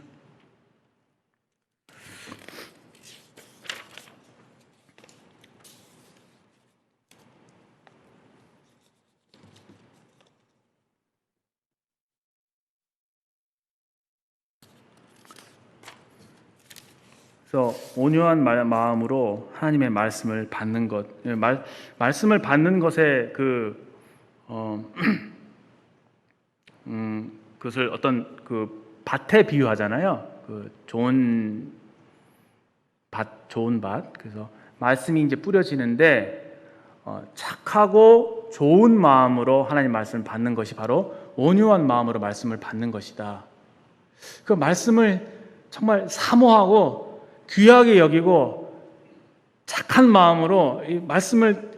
그래서 온유한 마음으로 하나님의 말씀을 받는 것, 말씀을 받는 것에 그것을 어떤 그 밭에 비유하잖아요. 그 좋은 밭. 그래서 말씀이 이제 뿌려지는데 착하고 좋은 마음으로 하나님 말씀을 받는 것이 바로 온유한 마음으로 말씀을 받는 것이다. 그 말씀을 정말 사모하고 귀하게 여기고 착한 마음으로 이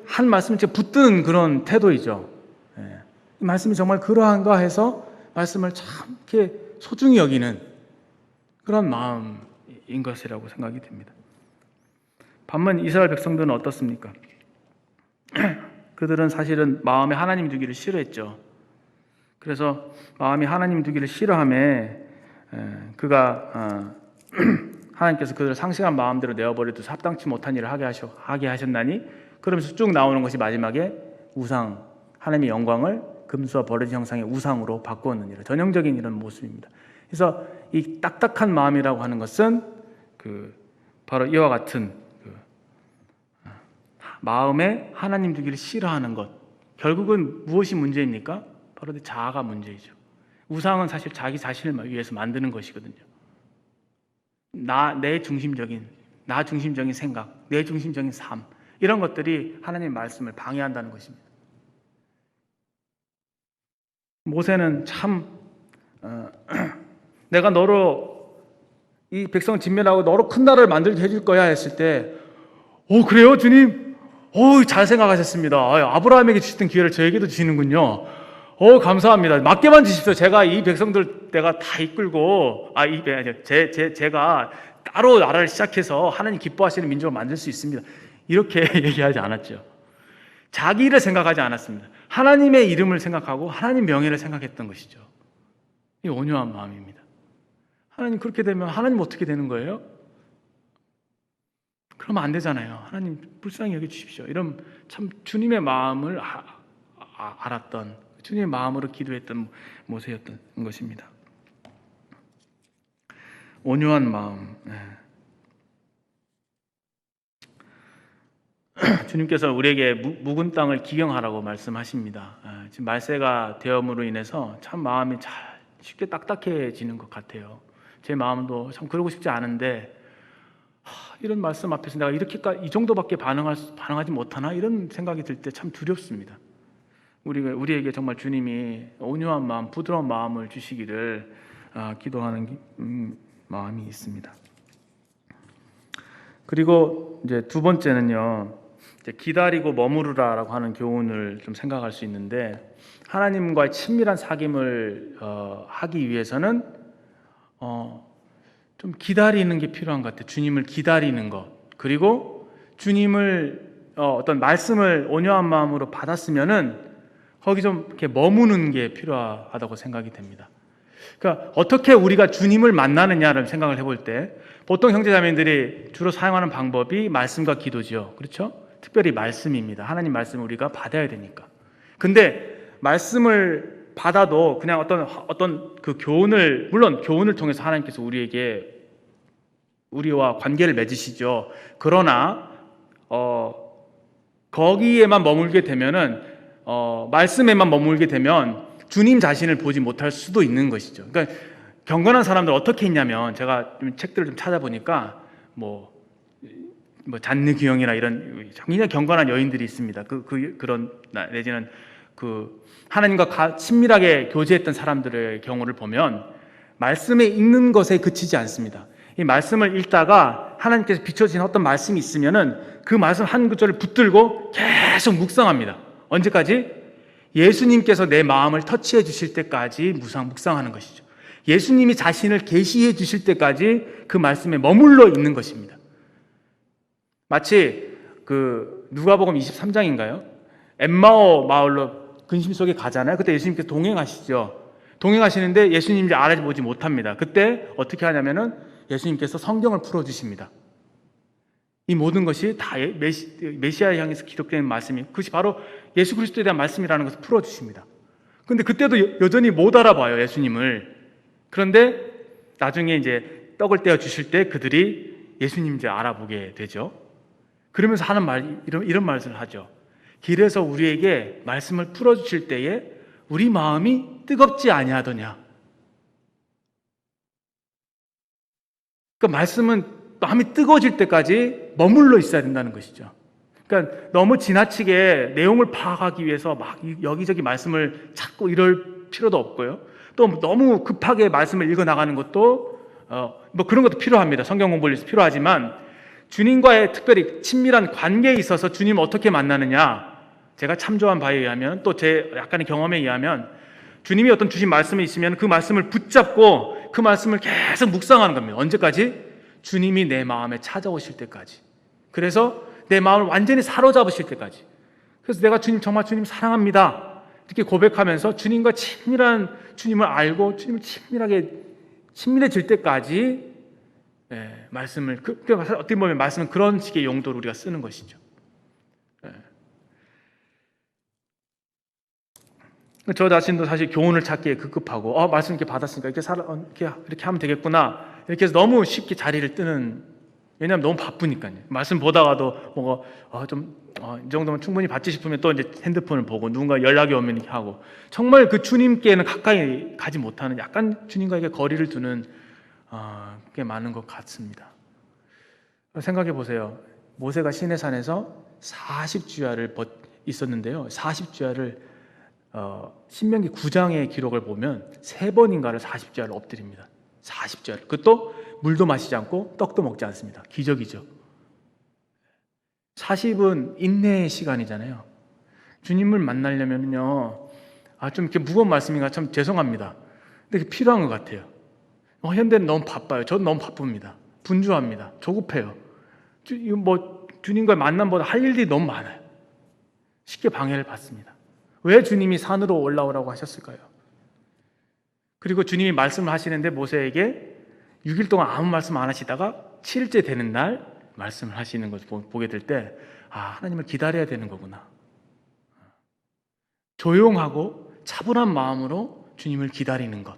한 말씀을 붙드는 그런 태도이죠. 이 말씀이 정말 그러한가 해서 말씀을 참 이렇게 소중히 여기는 그런 마음인 것이라고 생각이 됩니다. 반면 이스라엘 백성들은 어떻습니까? 그들은 사실은 마음에 하나님 두기를 싫어했죠. 그래서 마음이 하나님 두기를 싫어함에 하나님께서 그들을 상실한 마음대로 내어버려도 합당치 못한 일을 하게 하셨나니 그러면서 쭉 나오는 것이 마지막에 우상, 하나님의 영광을 금수와 버려진 형상의 우상으로 바꾸었느니라. 전형적인 이런 모습입니다. 그래서 이 딱딱한 마음이라고 하는 것은 바로 이와 같은 마음에 하나님 두기를 싫어하는 것. 결국은 무엇이 문제입니까? 바로 자아가 문제이죠. 우상은 사실 자기 자신을 위해서 만드는 것이거든요. 나 중심적인 생각, 내 중심적인 삶, 이런 것들이 하나님의 말씀을 방해한다는 것입니다. 모세는 참 내가 너로 이 백성 진멸하고 너로 큰 나라를 만들게 해줄 거야 했을 때 그래요 주님? 잘 생각하셨습니다. 아브라함에게 주셨던 기회를 저에게도 주시는군요. 감사합니다. 맡겨만 주십시오. 제가 이 백성들 내가 다 이끌고 제가 따로 나라를 시작해서 하나님 기뻐하시는 민족을 만들 수 있습니다. 이렇게 얘기하지 않았죠. 자기 일을 생각하지 않았습니다. 하나님의 이름을 생각하고 하나님 명예를 생각했던 것이죠. 이 온유한 마음입니다. 하나님 그렇게 되면 하나님 어떻게 되는 거예요? 그러면 안 되잖아요. 하나님 불쌍히 여겨주십시오. 이런 참 주님의 마음을 알았던, 주님의 마음으로 기도했던 모세였던 것입니다. 온유한 마음. 주님께서 우리에게 묵은 땅을 기경하라고 말씀하십니다. 지금 말세가 되었음으로 인해서 참 마음이 쉽게 딱딱해지는 것 같아요. 제 마음도 참 그러고 싶지 않은데 이런 말씀 앞에서 내가 이 정도밖에 반응하지 못하나 이런 생각이 들 때 참 두렵습니다. 우리에게 정말 주님이 온유한 마음, 부드러운 마음을 주시기를 기도하는 마음이 있습니다. 그리고 이제 두 번째는요, 기다리고 머무르라라고 하는 교훈을 좀 생각할 수 있는데, 하나님과의 친밀한 사귐을 하기 위해서는 좀 기다리는 게 필요한 것 같아요. 주님을 기다리는 것. 그리고 주님을 어떤 말씀을 온유한 마음으로 받았으면은 거기 좀 이렇게 머무는 게 필요하다고 생각이 됩니다. 그러니까 어떻게 우리가 주님을 만나느냐를 생각을 해볼 때 보통 형제자매들이 주로 사용하는 방법이 말씀과 기도지요. 그렇죠? 특별히 말씀입니다. 하나님 말씀을 우리가 받아야 되니까. 근데 말씀을 받아도 그냥 어떤 그 교훈을, 물론 교훈을 통해서 하나님께서 우리와 관계를 맺으시죠. 그러나 거기에만 머물게 되면은 말씀에만 머물게 되면 주님 자신을 보지 못할 수도 있는 것이죠. 그러니까 경건한 사람들 어떻게 했냐면, 제가 좀 책들을 좀 찾아보니까 뭐 잔느 기영이나 이런 굉장히 경건한 여인들이 있습니다. 그런 내지는 그 하나님과 친밀하게 교제했던 사람들의 경우를 보면 말씀에 읽는 것에 그치지 않습니다. 이 말씀을 읽다가 하나님께서 비춰진 어떤 말씀이 있으면은 그 말씀 한 구절을 붙들고 계속 묵상합니다. 언제까지? 예수님께서 내 마음을 터치해 주실 때까지 묵상하는 것이죠. 예수님이 자신을 계시해 주실 때까지 그 말씀에 머물러 있는 것입니다. 마치 그 누가복음 23장인가요? 엠마오 마을로 근심 속에 가잖아요. 그때 예수님께서 동행하시죠. 동행하시는데 예수님을 알아보지 못합니다. 그때 어떻게 하냐면은 예수님께서 성경을 풀어주십니다. 이 모든 것이 다 메시아를 향해서 기록된 말씀이, 그것이 바로 예수 그리스도에 대한 말씀이라는 것을 풀어주십니다. 그런데 그때도 여전히 못 알아봐요, 예수님을. 그런데 나중에 이제 떡을 떼어 주실 때 그들이 예수님 이제 알아보게 되죠. 그러면서 하는 말, 이런 말을 하죠. 길에서 우리에게 말씀을 풀어주실 때에 우리 마음이 뜨겁지 아니하더냐. 그러니까 말씀은 마음이 뜨거워질 때까지 머물러 있어야 된다는 것이죠. 그러니까 너무 지나치게 내용을 파악하기 위해서 막 여기저기 말씀을 찾고 이럴 필요도 없고요. 또 너무 급하게 말씀을 읽어 나가는 것도 뭐 그런 것도 필요합니다. 성경 공부를 위해서 필요하지만 주님과의 특별히 친밀한 관계에 있어서 주님을 어떻게 만나느냐, 제가 참조한 바에 의하면, 또 제 약간의 경험에 의하면 주님이 어떤 주신 말씀이 있으면 그 말씀을 붙잡고 그 말씀을 계속 묵상하는 겁니다. 언제까지? 주님이 내 마음에 찾아오실 때까지. 그래서 내 마음을 완전히 사로잡으실 때까지. 그래서 내가 정말 주님 사랑합니다 이렇게 고백하면서 주님과 친밀한 주님을 알고 주님을 친밀해질 때까지 말씀을, 어떻게 보면 말씀은 그런 식의 용도로 우리가 쓰는 것이죠. 저 자신도 사실 교훈을 찾기에 급급하고 말씀 이렇게 받았으니까 이렇게 하면 되겠구나 이렇게 해서 너무 쉽게 자리를 뜨는, 왜냐하면 너무 바쁘니까요. 말씀 보다가도 이 정도면 충분히 받지 싶으면 또 이제 핸드폰을 보고 누군가 연락이 오면 이렇게 하고, 정말 그 주님께는 가까이 가지 못하는, 약간 주님과에게 거리를 두는 꽤 많은 것 같습니다. 생각해 보세요. 모세가 시내산에서 40주야를 있었는데요. 40주야를 신명기 9장의 기록을 보면 3번인가를 40주야를 엎드립니다. 40주야를. 그것도 물도 마시지 않고 떡도 먹지 않습니다. 기적이죠. 40은 인내의 시간이잖아요. 주님을 만나려면요, 좀 이렇게 무거운 말씀인가 참 죄송합니다. 근데 필요한 것 같아요. 현대는 너무 바빠요. 저는 너무 바쁩니다. 분주합니다. 조급해요. 주님과의 만남보다 할 일들이 너무 많아요. 쉽게 방해를 받습니다. 왜 주님이 산으로 올라오라고 하셨을까요? 그리고 주님이 말씀을 하시는데 모세에게 6일 동안 아무 말씀 안 하시다가 7일째 되는 날 말씀을 하시는 것을 보게 될 때 하나님을 기다려야 되는 거구나. 조용하고 차분한 마음으로 주님을 기다리는 것,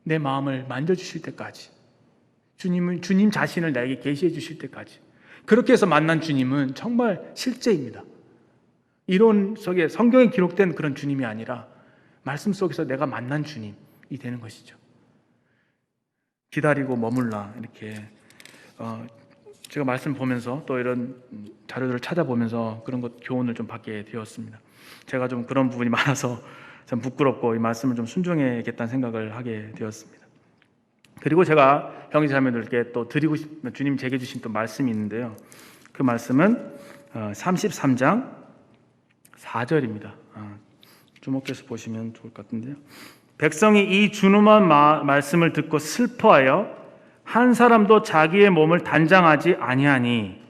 내 마음을 만져주실 때까지, 주님 자신을 나에게 계시해 주실 때까지, 그렇게 해서 만난 주님은 정말 실제입니다. 이론 속에 성경에 기록된 그런 주님이 아니라 말씀 속에서 내가 만난 주님이 되는 것이죠. 기다리고 머물라, 이렇게 제가 말씀 보면서 또 이런 자료들을 찾아보면서 그런 것 교훈을 좀 받게 되었습니다. 제가 좀 그런 부분이 많아서 참 부끄럽고 이 말씀을 좀 순종해야겠다는 생각을 하게 되었습니다. 그리고 제가 형제자매들께 또 드리고 싶은, 주님 제게 주신 또 말씀이 있는데요. 그 말씀은 33장 4절입니다. 주목해서 보시면 좋을 것 같은데요. 백성이 이 준엄한 말씀을 듣고 슬퍼하여 한 사람도 자기의 몸을 단장하지 아니하니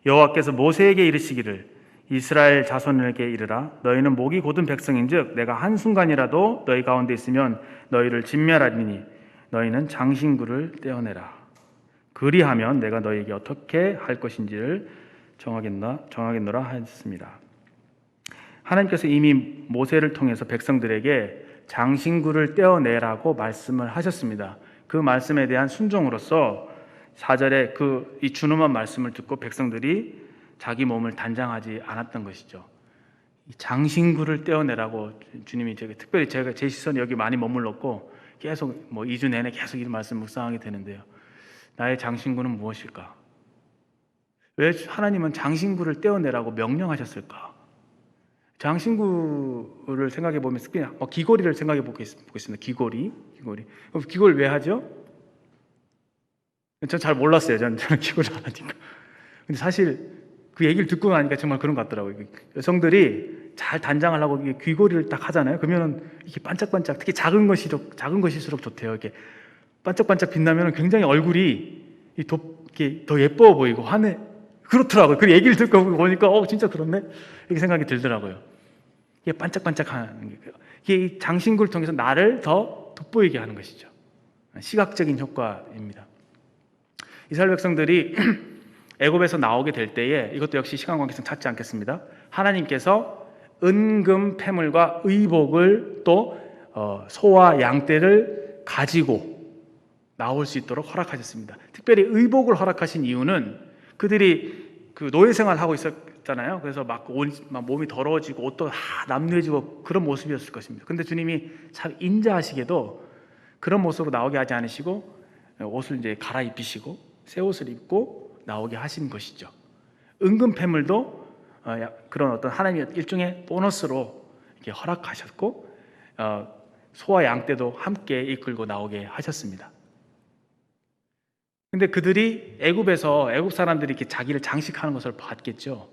여호와께서 모세에게 이르시기를 이스라엘 자손에게 이르라. 너희는 목이 곧은 백성인즉 내가 한순간이라도 너희 가운데 있으면 너희를 진멸하리니 너희는 장신구를 떼어내라. 그리하면 내가 너희에게 어떻게 할 것인지를 정하겠노라 하였습니다. 하나님께서 이미 모세를 통해서 백성들에게 장신구를 떼어내라고 말씀을 하셨습니다. 그 말씀에 대한 순종으로서 4절에 이 준엄한 말씀을 듣고 백성들이 자기 몸을 단장하지 않았던 것이죠. 이 장신구를 떼어내라고 주님이 특별히 제 시선이 여기 많이 머물렀고 계속 2주 내내 계속 이 말씀 묵상하게 되는데요. 나의 장신구는 무엇일까? 왜 하나님은 장신구를 떼어내라고 명령하셨을까? 장신구를 생각해 보면 그냥 귀걸이를 생각해 보겠습니다. 귀걸이. 귀걸이 왜 하죠? 전 잘 몰랐어요. 저는 귀걸이 안 하니까. 근데 사실 그 얘기를 듣고 나니까 정말 그런 것 같더라고요. 여성들이 잘 단장하려고 귀걸이를 딱 하잖아요. 그러면은 이렇게 반짝반짝, 특히 작은 것일수록 좋대요. 이렇게 반짝반짝 빛나면 굉장히 얼굴이 이렇게 더 예뻐 보이고 그렇더라고요. 그 얘기를 듣고 보니까 진짜 그렇네 이렇게 생각이 들더라고요. 이게 반짝반짝하는 이게 장신구를 통해서 나를 더 돋보이게 하는 것이죠. 시각적인 효과입니다. 이스라엘 백성들이 애굽에서 나오게 될 때에 이것도 역시 시간 관계상 찾지 않겠습니다. 하나님께서 은금 패물과 의복을 또 소와 양떼를 가지고 나올 수 있도록 허락하셨습니다. 특별히 의복을 허락하신 이유는 그들이 그 노예 생활하고 있었잖아요. 그래서 막 몸이 더러워지고 옷도 다 남루해지고 그런 모습이었을 것입니다. 근데 주님이 참 인자하시게도 그런 모습으로 나오게 하지 않으시고 옷을 이제 갈아입히시고 새 옷을 입고 나오게 하신 것이죠. 은금 패물도 그런 어떤 하나님의 일종의 보너스로 이렇게 허락하셨고 소와 양떼도 함께 이끌고 나오게 하셨습니다. 근데 그들이 애굽 사람들이 이렇게 자기를 장식하는 것을 봤겠죠.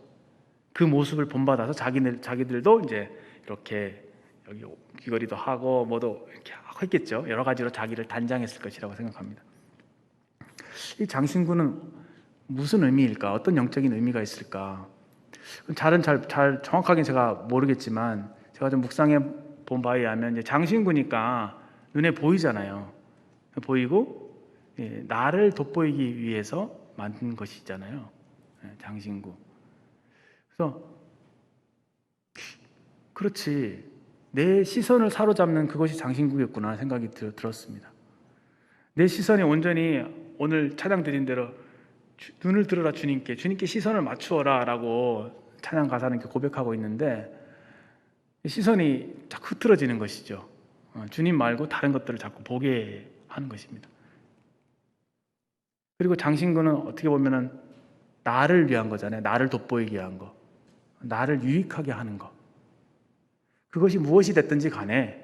그 모습을 본받아서 자기들도 이제 이렇게 여기 귀걸이도 하고 뭐도 이렇게 하고 했겠죠. 여러 가지로 자기를 단장했을 것이라고 생각합니다. 이 장신구는 무슨 의미일까? 어떤 영적인 의미가 있을까? 잘 정확하게 제가 모르겠지만 제가 좀 묵상해 본 바에 의하면 이제 장신구니까 눈에 보이잖아요. 보이고 나를 돋보이기 위해서 만든 것이잖아요. 장신구. 그래서 그렇지, 내 시선을 사로잡는 그것이 장신구였구나 생각이 들었습니다. 내 시선이 온전히 오늘 찬양 드린 대로 눈을 들어라 주님께 시선을 맞추어라 라고 찬양 가사는 이렇게 고백하고 있는데 시선이 자꾸 흐트러지는 것이죠. 주님 말고 다른 것들을 자꾸 보게 하는 것입니다. 그리고 장신구는 어떻게 보면은 나를 위한 거잖아요. 나를 돋보이게 위한 거, 나를 유익하게 하는 거. 그것이 무엇이 됐든지 간에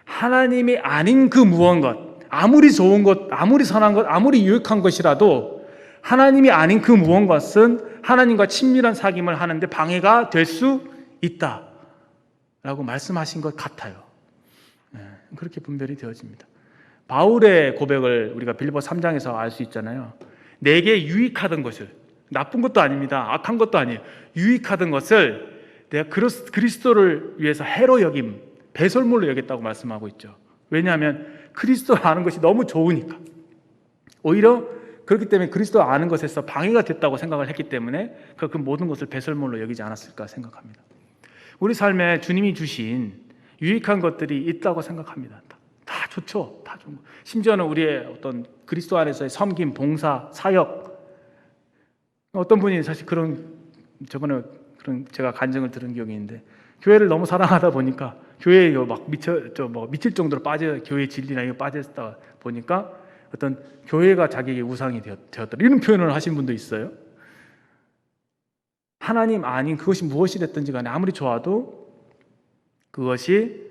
하나님이 아닌 그 무언가, 아무리 좋은 것, 아무리 선한 것, 아무리 유익한 것이라도 하나님이 아닌 그 무언가는 하나님과 친밀한 사귐을 하는데 방해가 될 수 있다라고 말씀하신 것 같아요. 그렇게 분별이 되어집니다. 바울의 고백을 우리가 빌립보 3장에서 알 수 있잖아요. 내게 유익하던 것을, 나쁜 것도 아닙니다. 악한 것도 아니에요. 유익하던 것을 내가 그리스도를 위해서 해로 여김, 배설물로 여겼다고 말씀하고 있죠. 왜냐하면 그리스도를 아는 것이 너무 좋으니까. 오히려 그렇기 때문에 그리스도를 아는 것에서 방해가 됐다고 생각을 했기 때문에 그 모든 것을 배설물로 여기지 않았을까 생각합니다. 우리 삶에 주님이 주신 유익한 것들이 있다고 생각합니다. 다 좋죠. 다 좋은 거. 심지어는 우리의 어떤 그리스도 안에서의 섬김, 봉사, 사역. 어떤 분이 사실 저번에 그런 제가 간증을 들은 기억이 있는데 교회를 너무 사랑하다 보니까 교회에 막 미칠 정도로 교회 진리나 이거 빠졌다 보니까 어떤 교회가 자기에게 우상이 되었다 이런 표현을 하신 분도 있어요. 하나님 아닌 그것이 무엇이 됐든지 간에 아무리 좋아도 그것이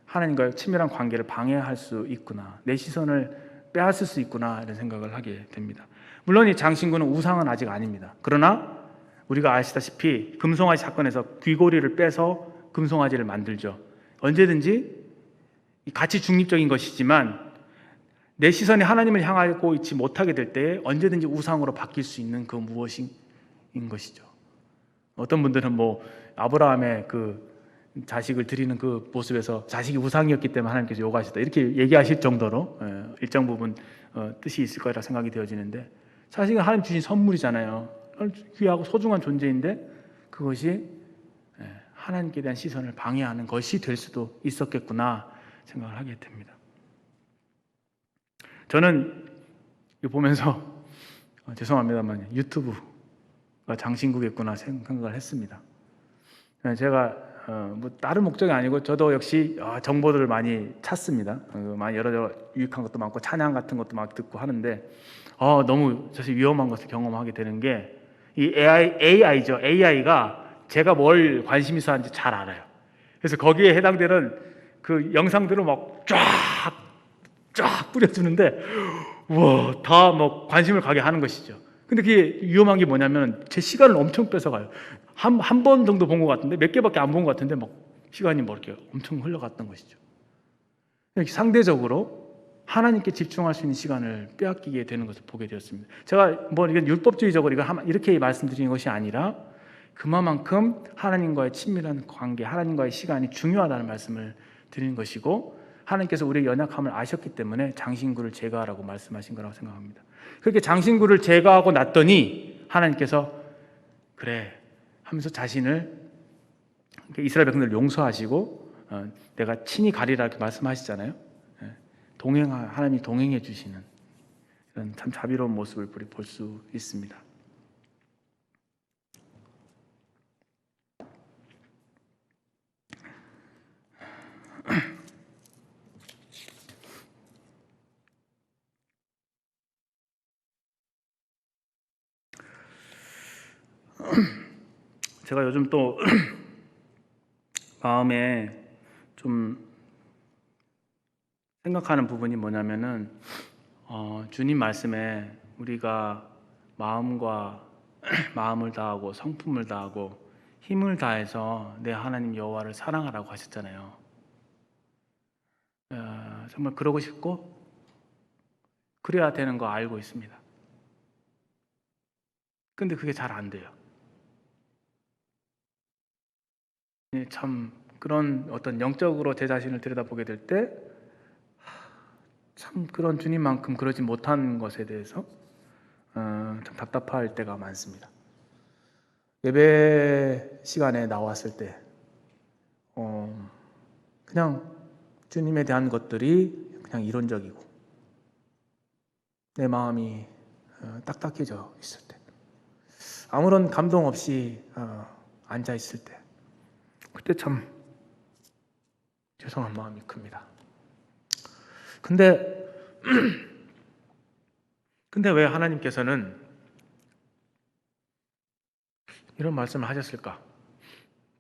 하나님과의 친밀한 관계를 방해할 수 있구나, 내 시선을 빼앗을 수 있구나 이런 생각을 하게 됩니다. 물론 이 장신구는 우상은 아직 아닙니다. 그러나 우리가 아시다시피 금송아지 사건에서 귀고리를 빼서 금송아지를 만들죠. 언제든지 가치 중립적인 것이지만 내 시선이 하나님을 향하고 있지 못하게 될 때 언제든지 우상으로 바뀔 수 있는 그 무엇인 것이죠. 어떤 분들은 뭐 아브라함의 그 자식을 드리는 그 모습에서 자식이 우상이었기 때문에 하나님께서 요구하셨다 이렇게 얘기하실 정도로 일정 부분 뜻이 있을 거라 생각이 되어지는데, 자식은 하나님 주신 선물이잖아요. 귀하고 소중한 존재인데 그것이 하나님께 대한 시선을 방해하는 것이 될 수도 있었겠구나 생각을 하게 됩니다. 저는 이거 보면서 죄송합니다만 유튜브가 장신구겠구나 생각을 했습니다. 제가 뭐 다른 목적이 아니고 저도 역시 정보들을 많이 찾습니다. 많이 여러 유익한 것도 많고 찬양 같은 것도 막 듣고 하는데 너무 사실 위험한 것을 경험하게 되는 게 이 AI죠. AI가 제가 뭘 관심 있어 하는지 잘 알아요. 그래서 거기에 해당되는 그 영상들을 막 쫙 뿌려주는데 우와, 다 뭐 관심을 가게 하는 것이죠. 근데 그게 위험한 게 뭐냐면 제 시간을 엄청 뺏어가요. 한 번 정도 본 것 같은데 몇 개밖에 안 본 것 같은데 막 시간이 뭐 이렇게 엄청 흘러갔던 것이죠. 상대적으로 하나님께 집중할 수 있는 시간을 빼앗기게 되는 것을 보게 되었습니다. 제가 뭐 이건 율법주의적으로 이렇게 말씀드리는 것이 아니라 그만큼 하나님과의 친밀한 관계, 하나님과의 시간이 중요하다는 말씀을 드리는 것이고, 하나님께서 우리의 연약함을 아셨기 때문에 장신구를 제거하라고 말씀하신 거라고 생각합니다. 그렇게 장신구를 제거하고 났더니 하나님께서 그래 하면서 자신을, 이스라엘 백성들을 용서하시고 내가 친히 가리라 이렇게 말씀하시잖아요. 하나님이 동행해 주시는 이런 참 자비로운 모습을 볼 수 있습니다. 제가 요즘 또 마음에 좀 생각하는 부분이 뭐냐면은 주님 말씀에 우리가 마음을 다하고 성품을 다하고 힘을 다해서 내 하나님 여호와를 사랑하라고 하셨잖아요. 정말 그러고 싶고 그래야 되는 거 알고 있습니다. 근데 그게 잘 안 돼요. 참 그런 어떤 영적으로 제 자신을 들여다보게 될 때 참 그런 주님만큼 그러지 못한 것에 대해서 참 답답할 때가 많습니다. 예배 시간에 나왔을 때 그냥 주님에 대한 것들이 그냥 이론적이고 내 마음이 딱딱해져 있을 때, 아무런 감동 없이 앉아 있을 때, 그때 참 죄송한 마음이 큽니다. 근데 왜 하나님께서는 이런 말씀을 하셨을까?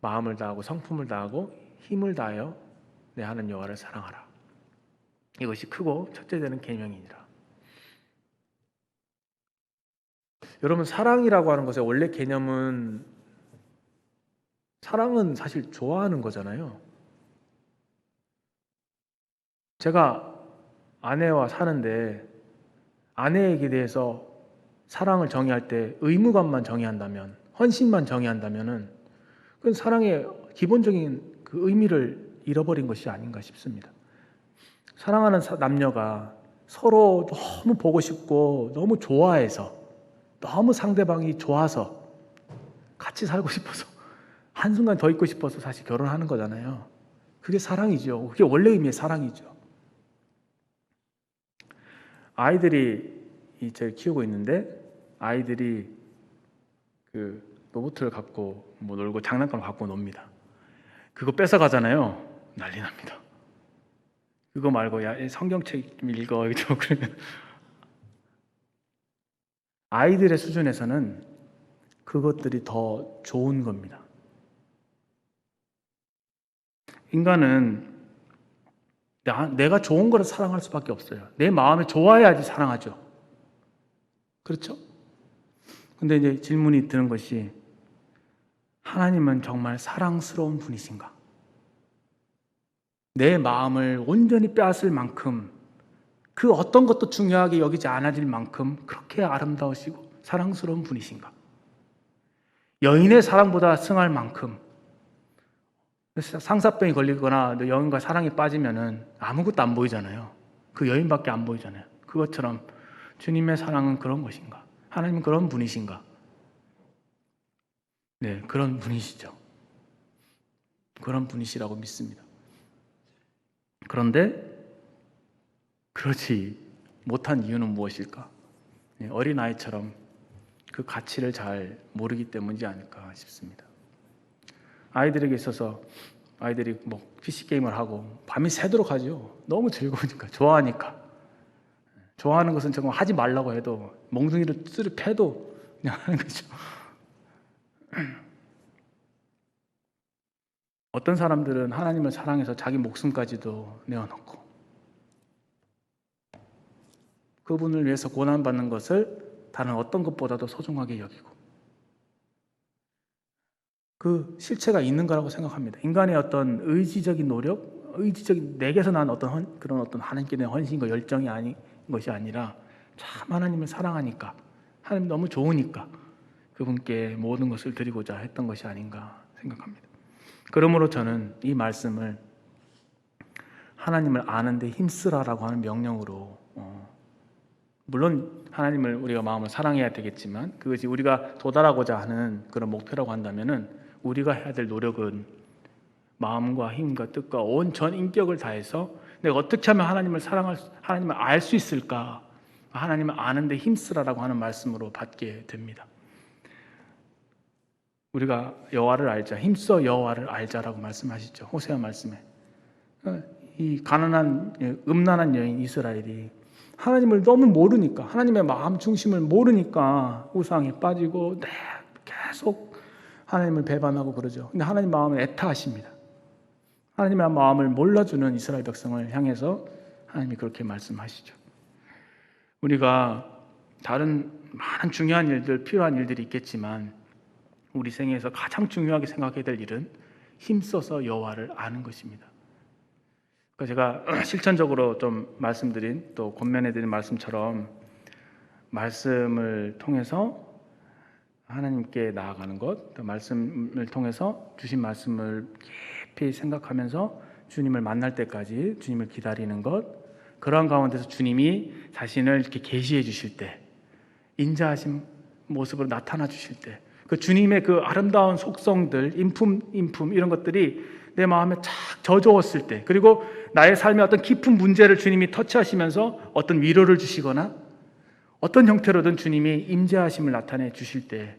마음을 다하고 성품을 다하고 힘을 다하여 내 하나님 여호와를 사랑하라. 이것이 크고 첫째 되는 계명이니라. 여러분, 사랑이라고 하는 것의 원래 개념은, 사랑은 사실 좋아하는 거잖아요. 제가 아내와 사는데 아내에게 대해서 사랑을 정의할 때 의무감만 정의한다면, 헌신만 정의한다면은 그건 사랑의 기본적인 그 의미를 잃어버린 것이 아닌가 싶습니다. 사랑하는 남녀가 서로 너무 보고 싶고 너무 좋아해서, 너무 상대방이 좋아서 같이 살고 싶어서 한순간 더 있고 싶어서 사실 결혼하는 거잖아요. 그게 사랑이죠. 그게 원래 의미의 사랑이죠. 아이들이 저를 키우고 있는데 아이들이 그 로봇을 갖고 뭐 놀고 장난감을 갖고 놉니다. 그거 뺏어 가잖아요. 난리 납니다. 그거 말고 야 성경책 좀 읽어 이러고 그러면 아이들의 수준에서는 그것들이 더 좋은 겁니다. 인간은 내가 좋은 거를 사랑할 수밖에 없어요. 내 마음에 좋아야지 사랑하죠. 그렇죠? 근데 이제 질문이 드는 것이, 하나님은 정말 사랑스러운 분이신가? 내 마음을 온전히 빼앗을 만큼, 그 어떤 것도 중요하게 여기지 않아질 만큼 그렇게 아름다우시고 사랑스러운 분이신가? 여인의 사랑보다 승할 만큼 상사병이 걸리거나 여인과 사랑에 빠지면은 아무것도 안 보이잖아요. 그 여인밖에 안 보이잖아요. 그것처럼 주님의 사랑은 그런 것인가? 하나님은 그런 분이신가? 네, 그런 분이시죠. 그런 분이시라고 믿습니다. 그런데 그렇지 못한 이유는 무엇일까? 네, 어린아이처럼 그 가치를 잘 모르기 때문이지 않을까 싶습니다. 아이들에게 있어서 아이들이 뭐 PC게임을 하고 밤이 새도록 하죠. 너무 즐거우니까, 좋아하니까. 좋아하는 것은 정말 하지 말라고 해도 몽둥이를 찌르 패도 그냥 하는 거죠. 어떤 사람들은 하나님을 사랑해서 자기 목숨까지도 내어놓고 그분을 위해서 고난받는 것을 다른 어떤 것보다도 소중하게 여기고 그 실체가 있는 거라고 생각합니다. 인간의 어떤 의지적인 노력, 의지적인 내게서 난 그런 어떤 하나님께 대한 헌신과 열정이 아닌 것이 아니라 참 하나님을 사랑하니까, 하나님 너무 좋으니까 그분께 모든 것을 드리고자 했던 것이 아닌가 생각합니다. 그러므로 저는 이 말씀을 하나님을 아는데 힘쓰라라고 하는 명령으로, 물론 하나님을 우리가 마음을 사랑해야 되겠지만 그것이 우리가 도달하고자 하는 그런 목표라고 한다면은 우리가 해야 될 노력은 마음과 힘과 뜻과 온 전 인격을 다해서 내가 어떻게 하면 하나님을 알 수 있을까? 하나님을 아는데 힘쓰라라고 하는 말씀으로 받게 됩니다. 우리가 여호와를 알자, 힘써 여호와를 알자라고 말씀하시죠. 호세아 말씀에. 이 가난한 음란한 여인 이스라엘이 하나님을 너무 모르니까, 하나님의 마음 중심을 모르니까 우상에 빠지고 계속 하나님을 배반하고 그러죠. 근데 하나님 마음은 애타하십니다. 하나님의 마음을 몰라주는 이스라엘 백성을 향해서 하나님이 그렇게 말씀하시죠. 우리가 다른 많은 중요한 일들, 필요한 일들이 있겠지만 우리 생애에서 가장 중요하게 생각해야 될 일은 힘써서 여호와를 아는 것입니다. 제가 실천적으로 좀 말씀드린, 또 권면해드린 말씀처럼 말씀을 통해서 하나님께 나아가는 것, 또 말씀을 통해서 주신 말씀을 깊이 생각하면서 주님을 만날 때까지 주님을 기다리는 것, 그러한 가운데서 주님이 자신을 이렇게 계시해 주실 때, 인자하신 모습으로 나타나 주실 때, 그 주님의 그 아름다운 속성들, 인품 이런 것들이 내 마음에 착 젖어왔을 때, 그리고 나의 삶의 어떤 깊은 문제를 주님이 터치하시면서 어떤 위로를 주시거나 어떤 형태로든 주님이 임재하심을 나타내 주실 때,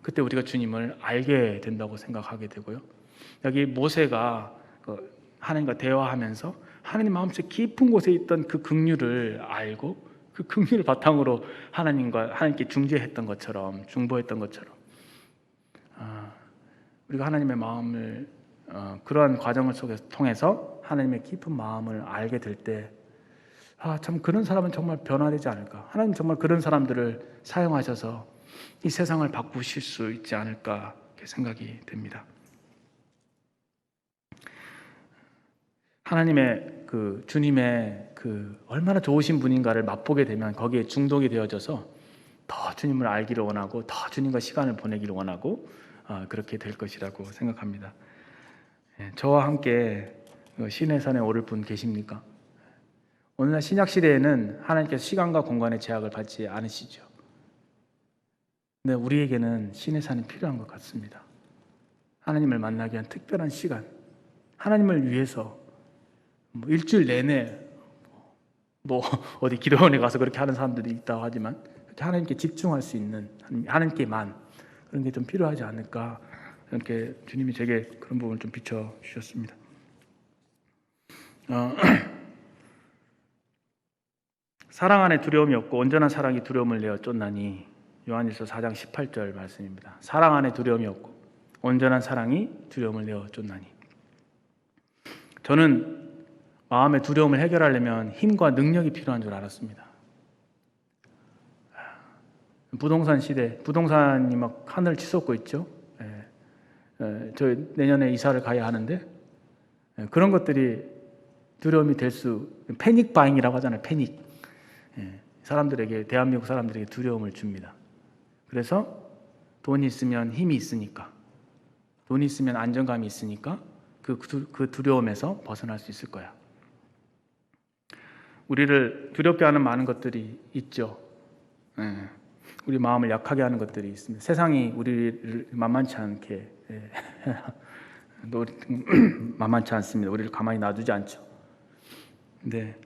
그때 우리가 주님을 알게 된다고 생각하게 되고요. 여기 모세가 하나님과 대화하면서 하나님 마음속 깊은 곳에 있던 그 긍휼을 알고 그 긍휼을 바탕으로 하나님께 중보했던 것처럼 우리가 하나님의 마음을 그러한 과정을 통해서 하나님의 깊은 마음을 알게 될 때, 참 그런 사람은 정말 변화되지 않을까, 하나님 정말 그런 사람들을 사용하셔서 이 세상을 바꾸실 수 있지 않을까 생각이 됩니다. 하나님의 주님의 얼마나 좋으신 분인가를 맛보게 되면 거기에 중독이 되어져서 더 주님을 알기를 원하고 더 주님과 시간을 보내기를 원하고 그렇게 될 것이라고 생각합니다. 저와 함께 시내산에 오를 분 계십니까? 오늘날 신약 시대에는 하나님께서 시간과 공간의 제약을 받지 않으시죠. 근데 우리에게는 시내산이 필요한 것 같습니다. 하나님을 만나기 위한 특별한 시간, 하나님을 위해서 일주일 내내 어디 기도원에 가서 그렇게 하는 사람들이 있다고 하지만 하나님께 집중할 수 있는, 하나님께만, 그런 게 좀 필요하지 않을까, 이렇게 주님이 제게 그런 부분을 좀 비춰주셨습니다. 사랑 안에 두려움이 없고 온전한 사랑이 두려움을 내어 쫓나니, 요한일서 4장 18절 말씀입니다. 사랑 안에 두려움이 없고 온전한 사랑이 두려움을 내어 쫓나니. 저는 마음의 두려움을 해결하려면 힘과 능력이 필요한 줄 알았습니다. 부동산 시대, 부동산이 막 하늘 치솟고 있죠. 저 내년에 이사를 가야 하는데 그런 것들이 두려움이 될 패닉 바잉이라고 하잖아요. 패닉. 사람들에게, 대한민국 사람들에게 두려움을 줍니다. 그래서 돈이 있으면 힘이 있으니까, 돈이 있으면 안정감이 있으니까 그 두려움에서 벗어날 수 있을 거야. 우리를 두렵게 하는 많은 것들이 있죠. 우리 마음을 약하게 하는 것들이 있습니다. 세상이 우리를 만만치 않게 만만치 않습니다. 우리를 가만히 놔두지 않죠. 근데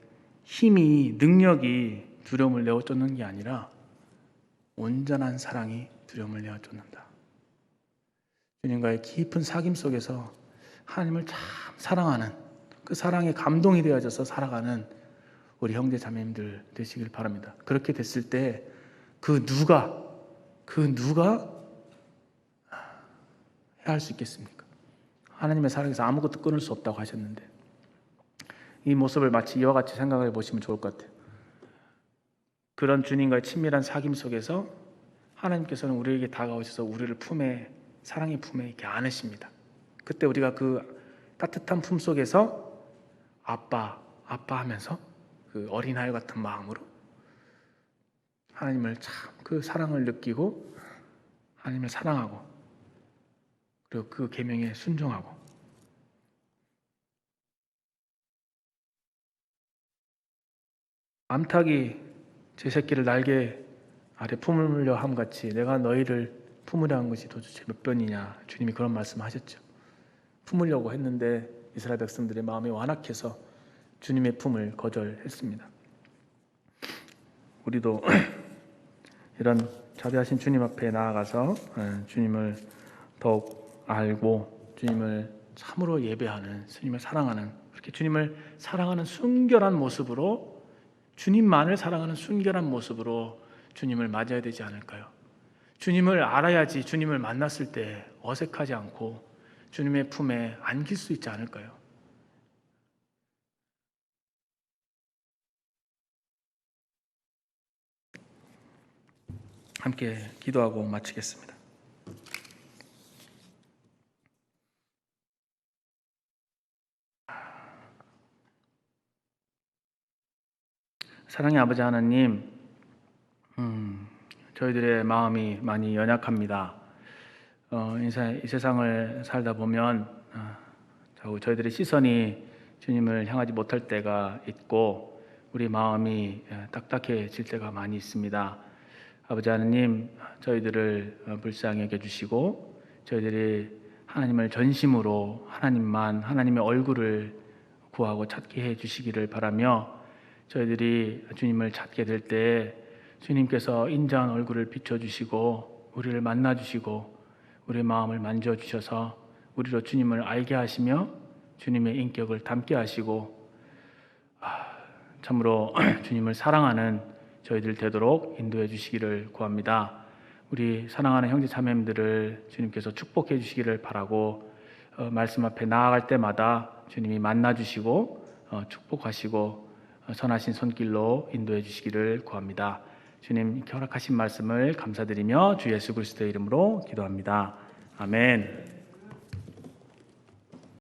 힘이, 능력이 두려움을 내어쫓는 게 아니라 온전한 사랑이 두려움을 내어쫓는다. 주님과의 깊은 사귐 속에서 하나님을 참 사랑하는, 그 사랑에 감동이 되어져서 살아가는 우리 형제 자매님들 되시길 바랍니다. 그렇게 됐을 때 그 누가 해할 수 있겠습니까? 하나님의 사랑에서 아무것도 끊을 수 없다고 하셨는데, 이 모습을 마치 이와 같이 생각해 보시면 좋을 것 같아요. 그런 주님과의 친밀한 사귐 속에서 하나님께서는 우리에게 다가오셔서 우리를 사랑의 품에 이렇게 안으십니다. 그때 우리가 그 따뜻한 품 속에서 아빠 하면서 그 어린아이 같은 마음으로 하나님을 참 그 사랑을 느끼고 하나님을 사랑하고 그리고 그 계명에 순종하고, 암탉이 제 새끼를 날개 아래 품으려 함 같이 내가 너희를 품으려 한 것이 도대체 몇 번이냐, 주님이 그런 말씀하셨죠. 품으려고 했는데 이스라엘 백성들의 마음이 완악해서 주님의 품을 거절했습니다. 우리도 이런 자비하신 주님 앞에 나아가서 주님을 더욱 알고 주님을 참으로 예배하는, 주님을 사랑하는, 그렇게 주님을 사랑하는 순결한 모습으로, 주님만을 사랑하는 순결한 모습으로 주님을 맞아야 되지 않을까요? 주님을 알아야지 주님을 만났을 때 어색하지 않고 주님의 품에 안길 수 있지 않을까요? 함께 기도하고 마치겠습니다. 사랑의 아버지 하나님, 저희들의 마음이 많이 연약합니다. 이 세상을 살다 보면 저희들의 시선이 주님을 향하지 못할 때가 있고 우리 마음이 딱딱해질 때가 많이 있습니다. 아버지 하나님, 저희들을 불쌍히 여겨주시고 저희들이 하나님을 전심으로 하나님의 얼굴을 구하고 찾게 해주시기를 바라며, 저희들이 주님을 찾게 될 때 주님께서 인자한 얼굴을 비춰주시고 우리를 만나주시고 우리의 마음을 만져주셔서 우리로 주님을 알게 하시며 주님의 인격을 담게 하시고 참으로 주님을 사랑하는 저희들 되도록 인도해 주시기를 구합니다. 우리 사랑하는 형제 자매님들을 주님께서 축복해 주시기를 바라고, 말씀 앞에 나아갈 때마다 주님이 만나 주시고 축복하시고 선하신 손길로 인도해 주시기를 구합니다. 주님 허락하신 말씀을 감사드리며 주 예수 그리스도의 이름으로 기도합니다. 아멘.